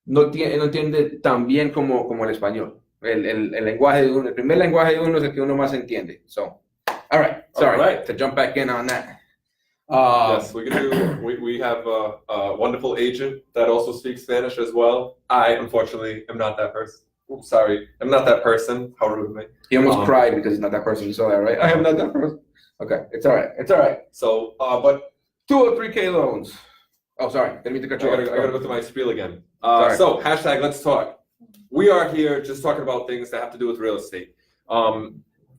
entiende tan bien como el español. El lenguaje de uno, el primer lenguaje de uno es el que uno más entiende. So, all right. Sorry All right. to jump back in on that. Yes, we can do. We have a wonderful agent that also speaks Spanish as well. I unfortunately am not that person. Oops, sorry, I'm not that person. How rude of me. He almost cried because he's not that person. You saw that, right? I am not that person. Okay, it's all right. It's all right. So, but 203K loans. Oh, sorry. Didn't mean to cut I you gotta off. go through my spiel again. Sorry. So hashtag Let's Talk. We are here just talking about things that have to do with real estate.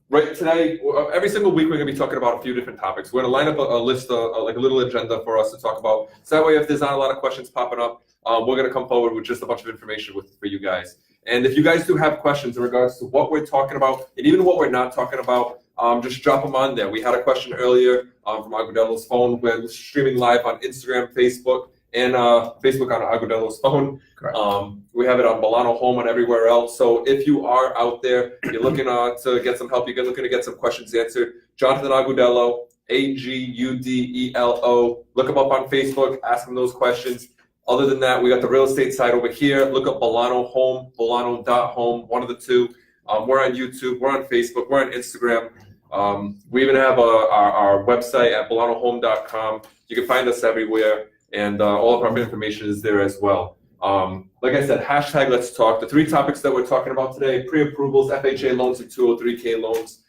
Right today, every single week we're gonna be talking about a few different topics. We're gonna line up a list, like a little agenda for us to talk about. So that way, if there's not a lot of questions popping up, we're gonna come forward with just a bunch of information for you guys. And if you guys do have questions in regards to what we're talking about, and even what we're not talking about, just drop them on there. We had a question earlier from Agudelo's phone. We're streaming live on Instagram, Facebook, and Facebook on Agudelo's phone. Correct. We have it on Bolano Home and everywhere else. So if you are out there, you're looking to get some help, you're looking to get some questions answered, Jonathan Agudelo, Agudelo. Look him up on Facebook, ask him those questions. Other than that, we got the real estate side over here. Look up Bolano Home, Bolano.home, one of the two. We're on YouTube, we're on Facebook, we're on Instagram. We even have our website at bolanohome.com. You can find us everywhere, and all of our information is there as well. Like I said, hashtag Let's Talk. The three topics that we're talking about today: pre-approvals, FHA loans, and 203K loans.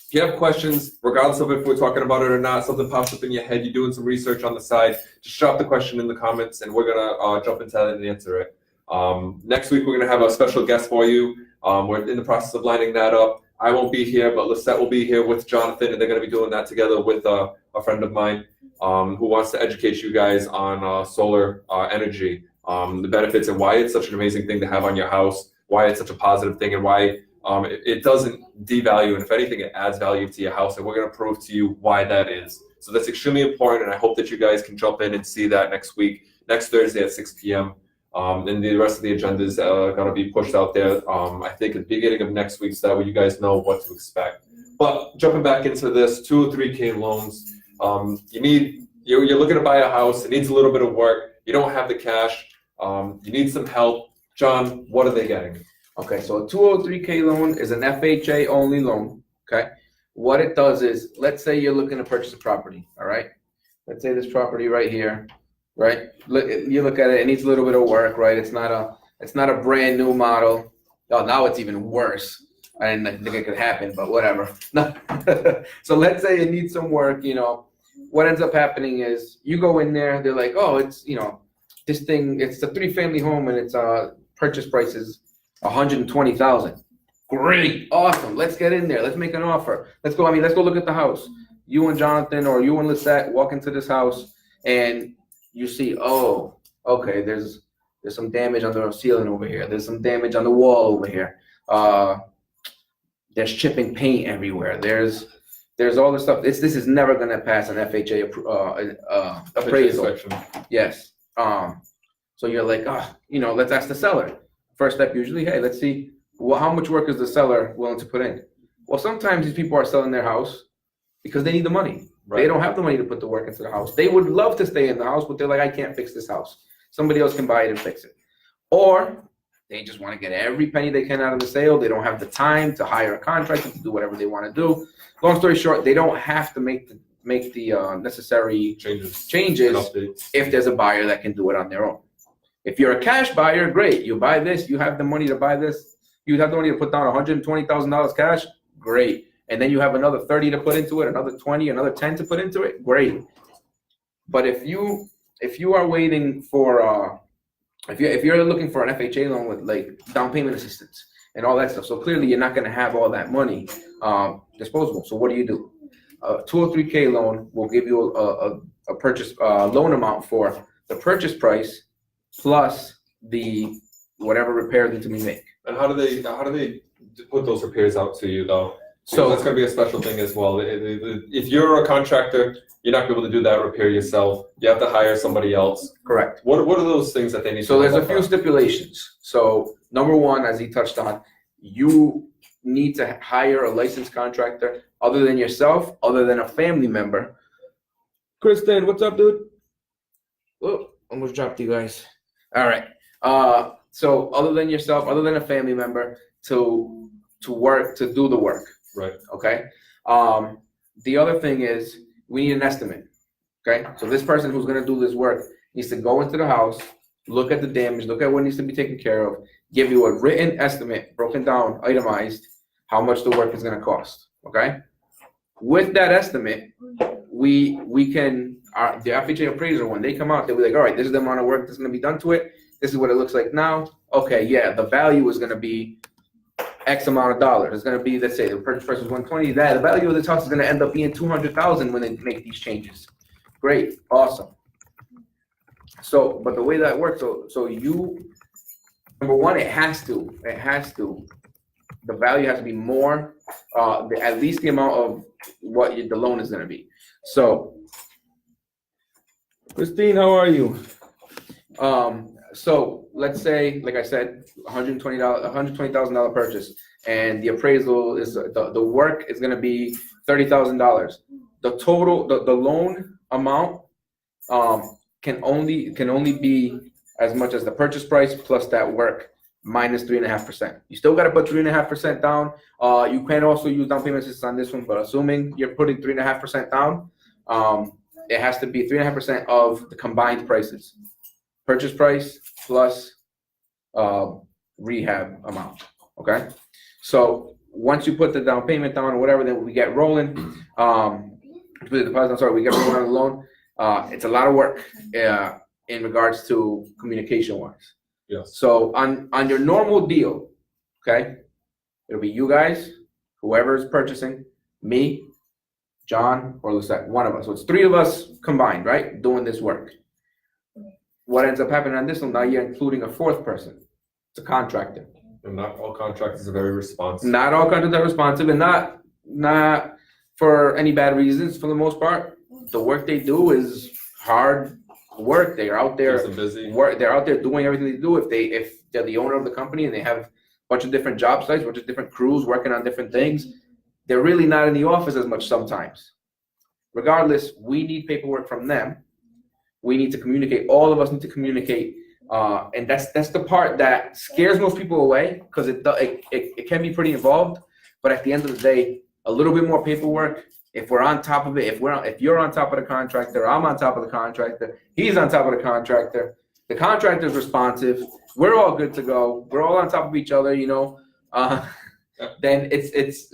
If you have questions, regardless of if we're talking about it or not, something pops up in your head, you're doing some research on the side, just drop the question in the comments and we're gonna jump into that and answer it. Next week, we're gonna have a special guest for you. We're in the process of lining that up. I won't be here, but Lisette will be here with Jonathan, and they're gonna be doing that together with a friend of mine who wants to educate you guys on solar energy, the benefits and why it's such an amazing thing to have on your house, why it's such a positive thing, and why it doesn't devalue, and if anything, it adds value to your house, and we're going to prove to you why that is. So that's extremely important, and I hope that you guys can jump in and see that next Thursday at 6 p.m. And the rest of the agenda is going to be pushed out there, I think, at the beginning of next week, so that way you guys know what to expect. But jumping back into this, 203K loans, you're looking to buy a house, it needs a little bit of work, you don't have the cash, you need some help. John, what are they getting? Okay, so a 203K loan is an FHA only loan, okay? What it does is, let's say you're looking to purchase a property, all right? Let's say this property right here, right? You look at it, it needs a little bit of work, right? It's not a brand new model. Oh, now it's even worse. I didn't think it could happen, but whatever. So let's say it needs some work, What ends up happening is you go in there, they're like, oh, it's, this thing, it's a 3-family home and its purchase price is $120,000. Great, awesome. Let's get in there. Let's make an offer. Let's go look at the house. You and Jonathan or you and Lisette walk into this house and you see, oh, okay, there's some damage on the ceiling over here. There's some damage on the wall over here. There's chipping paint everywhere. There's all this stuff. This is never gonna pass an FHA appraisal. Inspection. Yes. So you're like, let's ask the seller. First step usually, hey, let's see, well, how much work is the seller willing to put in? Well, sometimes these people are selling their house because they need the money. Right. They don't have the money to put the work into the house. They would love to stay in the house, but they're like, I can't fix this house. Somebody else can buy it and fix it. Or they just want to get every penny they can out of the sale. They don't have the time to hire a contractor to do whatever they want to do. Long story short, they don't have to make the necessary Changes. changes And updates. if there's a buyer that can do it on their own. If you're a cash buyer, great. You buy this, you have the money to buy this. You have the money to put down $120,000 cash, great. And then you have another 30 to put into it, another 20, another 10 to put into it, great. But if you are waiting for if you're looking for an FHA loan with like down payment assistance and all that stuff, so clearly you're not going to have all that money disposable. So what do? A 203K loan will give you a purchase loan amount for the purchase price plus the whatever repairs need to be made. And how do they put those repairs out to you though? So So that's gonna be a special thing as well. If you're a contractor, you're not gonna be able to do that repair yourself. You have to hire somebody else. correct. What are those things that they need to So there's a know few about? stipulations. So number one, as he touched on, you need to hire a licensed contractor other than yourself, other than a family member. Kristen, what's up, dude? Oh, almost dropped you guys. All right. So other than yourself, other than a family member, to work, to do the work. Right. Okay. The other thing is we need an estimate. Okay. So this person who's going to do this work needs to go into the house, look at the damage, look at what needs to be taken care of, give you a written estimate, broken down, itemized, how much the work is going to cost. Okay. With that estimate, we can, the FHA appraiser, when they come out, they'll be like, all right, this is the amount of work that's going to be done to it. This is what it looks like now. Okay, yeah, the value is going to be X amount of dollars. It's going to be, let's say the purchase price is 120. That the value of this house is going to end up being 200,000 when they make these changes. Great, awesome. So, but the way that works, so you, number one, it has to. The value has to be more, at least the amount of what the loan is going to be. So, Christine, how are you? So let's say, like I said, $120,000 purchase, and the appraisal is the work is going to be $30,000. The total, the loan amount, can only be as much as the purchase price plus that work minus 3.5%. You still got to put 3.5% down. You can also use down payment assistance on this one, but assuming you're putting 3.5% down, it has to be 3.5% of the combined prices. Purchase price plus rehab amount. Okay, so once you put the down payment down or whatever, then we get rolling. Put the deposit. I'm sorry, we get rolling on the loan. It's a lot of work in regards to communication wise. Yes. So on your normal deal, okay, it'll be you guys, whoever is purchasing, me, John, or Lisette, one of us. So it's three of us combined, right, doing this work. What ends up happening on this one, now you're including a fourth person. It's a contractor. And not all contractors are very responsive. Not all contractors are responsive, and not for any bad reasons for the most part. The work they do is hard work. They're out there Keeps them busy. they're out there doing everything they do. If they're the owner of the company and they have a bunch of different job sites, a bunch of different crews working on different things, they're really not in the office as much sometimes. Regardless, we need paperwork from them. We need to communicate. All of us need to communicate, and that's the part that scares most people away because it can be pretty involved. But at the end of the day, a little bit more paperwork. If we're on top of it, if you're on top of the contractor, I'm on top of the contractor, he's on top of the contractor's responsive, we're all good to go. We're all on top of each other, then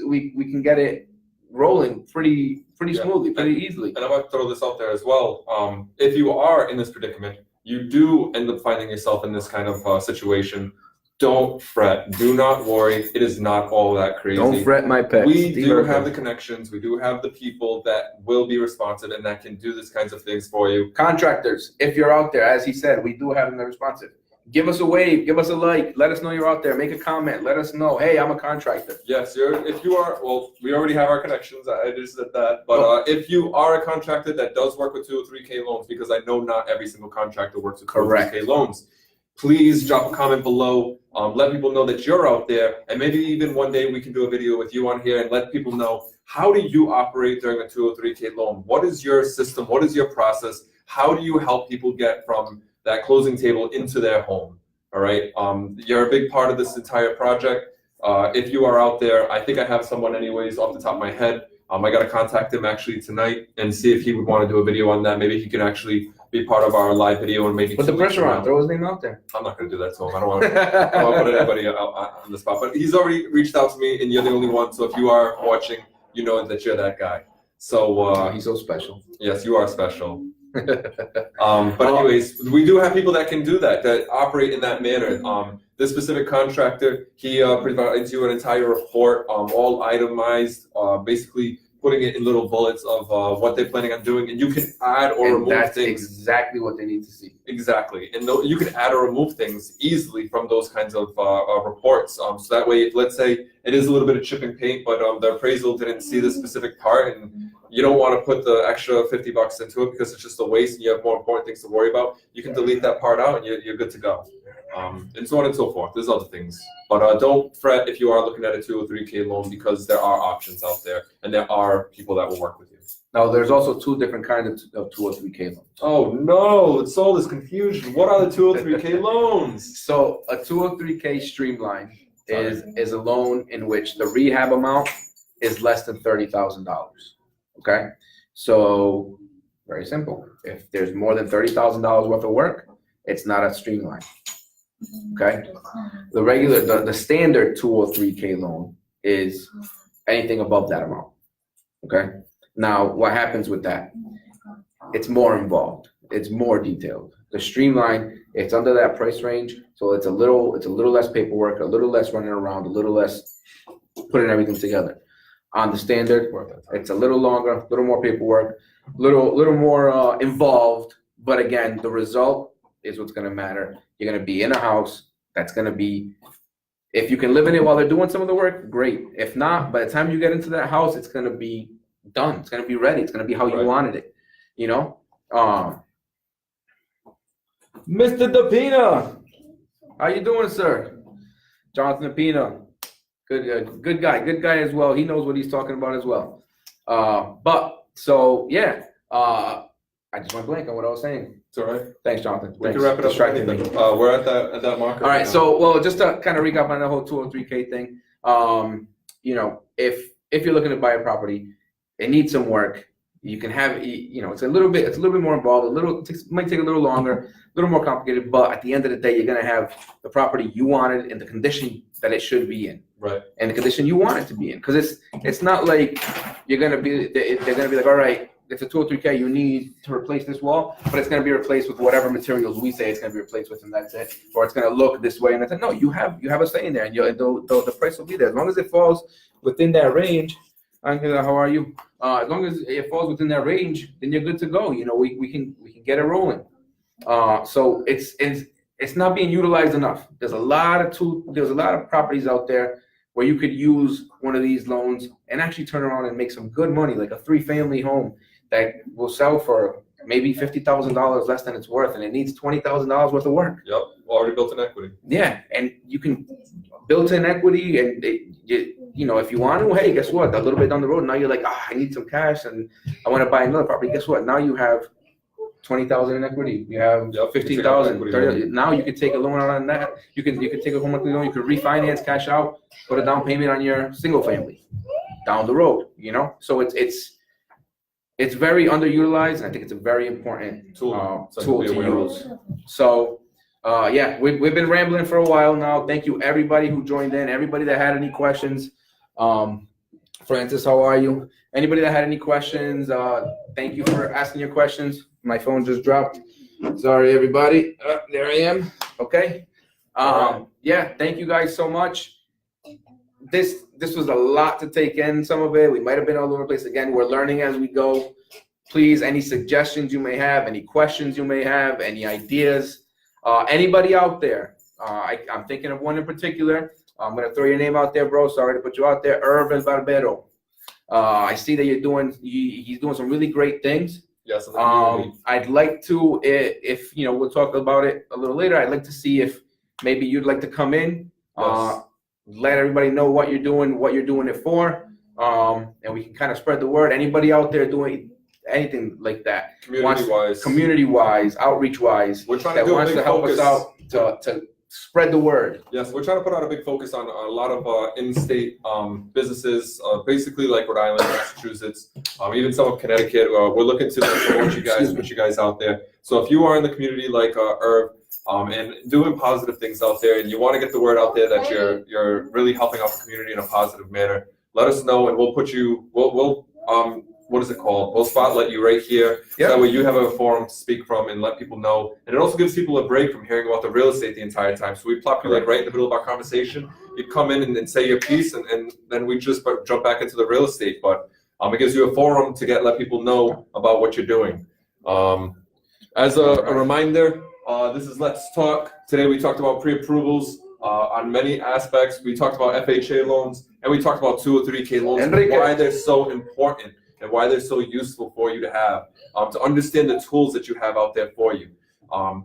we can get it rolling pretty smoothly, pretty easily. And I want to throw this out there as well. If you are in this predicament, you do end up finding yourself in this kind of situation. Don't fret. Do not worry. It is not all that crazy. Don't fret, my pets. We do have the connections. We do have the people that will be responsive and that can do these kinds of things for you. Contractors, if you're out there, as he said, we do have them that are responsive. give us a wave, give us a like, let us know you're out there, make a comment, let us know, hey, I'm a contractor. Yes, if you are, well, we already have our connections, I just said that, but if you are a contractor that does work with 203K loans, because I know not every single contractor works with 203K loans, please drop a comment below, let people know that you're out there, and maybe even one day we can do a video with you on here and let people know, how do you operate during a 203K loan? What is your system? What is your process? How do you help people get from that closing table into their home? All right. You're a big part of this entire project. If you are out there, I think I have someone anyways off the top of my head. I got to contact him actually tonight and see if he would want to do a video on that. Maybe he can actually be part of our live video and maybe Put the pressure on, throw his name out there. I'm not going to do that to him. I don't want to put anybody on the spot. But he's already reached out to me, and you're the only one. So if you are watching, you know that you're that guy. So He's so special. yes, you are special. But anyways, we do have people that can do that operate in that manner. This specific contractor, he provides you an entire report, all itemized, basically putting it in little bullets of what they're planning on doing, and you can add or And remove that's things. exactly what they need to see. Exactly, and you can add or remove things easily from those kinds of reports. So that way, let's say it is a little bit of chip and paint, but the appraisal didn't see this specific part, and you don't want to put the extra $50 into it because it's just a waste, and you have more important things to worry about. You can delete that part out, and you're good to go. And so on and so forth. There's other things, but don't fret if you are looking at a 203K loan, because there are options out there, and there are people that will work with you. Now, there's also two different kinds of 203K loans. Oh no, it's all this confusion. What are the 203K loans? So a 203K streamline is a loan in which the rehab amount is less than $30,000. Okay, so very simple. If there's more than $30,000 worth of work, it's not a streamline. Okay, the standard 203K loan is anything above that amount. Okay, now what happens with that? It's more involved. It's more detailed. The streamline, it's under that price range, so it's a little less paperwork, a little less running around, a little less putting everything together. On the standard, it's a little longer, a little more paperwork, little more involved. But again, the result is what's going to matter. You're going to be in a house that's going to be, if you can live in it while they're doing some of the work, great. If not, by the time you get into that house, it's going to be done. It's going to be ready. It's going to be how you wanted it. You know, Mr. DePina, how you doing, sir? Jonathan DePina, good guy as well. He knows what he's talking about as well. But so yeah, I just went blank on what I was saying. It's all right. Thanks, Jonathan. We can wrap it up. Distracting me. We're at that marker. All right, now. so well, just to kind of recap on the whole 203K thing, you know, if you're looking to buy a property, it needs some work. You can have, you know, it's a little bit more involved. Might take a little longer, a little more complicated. But at the end of the day, you're gonna have the property you wanted in the condition that it should be in, right? And the condition you want it to be in, because it's not like they're gonna be like, all right, it's a 203K, you need to replace this wall, but it's going to be replaced with whatever materials we say it's going to be replaced with, and that's it. Or it's going to look this way, and it's like, no, you have a say in there, and the price will be there as long as it falls within that range. How are you? As long as it falls within that range, then you're good to go. You know, we can get it rolling. So it's not being utilized enough. There's a lot of properties out there where you could use one of these loans and actually turn around and make some good money, like a 3-family home that will sell for maybe $50,000 less than it's worth, and it needs $20,000 worth of work. Yep, already built in equity. Yeah, and you can build in equity, and you know, if you want to, hey, guess what? A little bit down the road, now you're like, I need some cash, and I want to buy another property. Guess what? Now you have $20,000 in equity. You have $15,000. Now you can take a loan out on that. You can take a home equity loan. You can refinance, cash out, put a down payment on your single family down the road. You know, so it's very underutilized, and I think it's a very important tool to use. So yeah, we've been rambling for a while now. Thank you everybody who joined in. Everybody that had any questions. Francis, how are you? Anybody that had any questions, thank you for asking your questions. My phone just dropped. Sorry, everybody. There I am. Okay. Yeah, thank you guys so much. This was a lot to take in, some of it. We might have been all over the place. Again, we're learning as we go. Please, any suggestions you may have, any questions you may have, any ideas, Anybody out there? I'm thinking of one in particular. I'm gonna throw your name out there, bro. Sorry to put you out there. Irvin Barbero. I see that he's doing some really great things. Yes, in the community. I'd like to, if we'll talk about it a little later. I'd like to see if maybe you'd like to come in, Yes. let everybody know what you're doing it for, and we can kind of spread the word. Anybody out there doing anything like that, community-wise, outreach-wise, we're trying that to do a wants big to help focus. us out to spread the word. Yes, we're trying to put out a big focus on a lot of in-state businesses, basically like Rhode Island, Massachusetts, even some of Connecticut. We're looking to promote you guys, put you guys out there. So if you are in the community like Irv, and doing positive things out there, and you want to get the word out there that you're really helping out the community in a positive manner, let us know, and we'll put you. We'll what is it called? We'll spotlight you right here. Yep. That way you have a forum to speak from and let people know. And it also gives people a break from hearing about the real estate the entire time. So we plop you like right in the middle of our conversation. You come in and say your piece, and then we just jump back into the real estate. But it gives you a forum to let people know about what you're doing. As a reminder, this is Let's Talk. Today we talked about pre-approvals on many aspects. We talked about FHA loans, and we talked about 203K loans, and why they're so important and why they're so useful for you to have, to understand the tools that you have out there for you.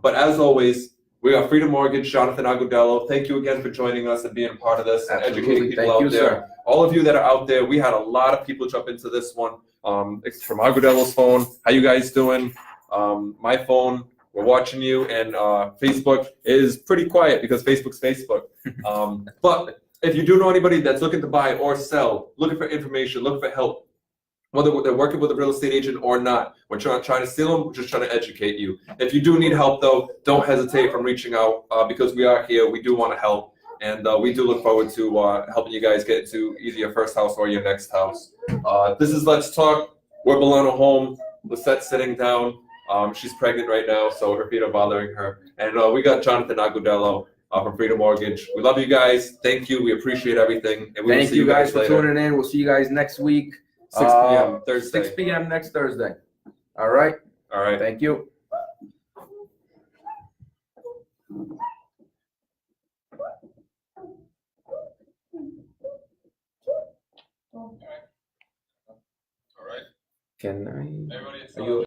But as always, we got Freedom Mortgage, Jonathan Agudelo. Thank you again for joining us and being a part of this and educating people out there. Sir. All of you that are out there, we had a lot of people jump into this one. It's from Agudelo's phone. How you guys doing? My phone, we're watching you, and Facebook is pretty quiet because Facebook's Facebook. But if you do know anybody that's looking to buy or sell, looking for information, looking for help, whether they're working with a real estate agent or not, we're trying to steal them, we're just trying to educate you. If you do need help, though, don't hesitate from reaching out because we are here. We do want to help, and we do look forward to helping you guys get into either your first house or your next house. This is Let's Talk. We're Bolano home. Lisette's sitting down. She's pregnant right now, so her feet are bothering her. And we got Jonathan Agudelo from Freedom Mortgage. We love you guys. Thank you. We appreciate everything. And we will see you guys for later. tuning in. We'll see you guys next week. 6 p.m. Thursday. 6 p.m. next Thursday. All right. All right. Thank you. All right. Can I? Everybody, Are you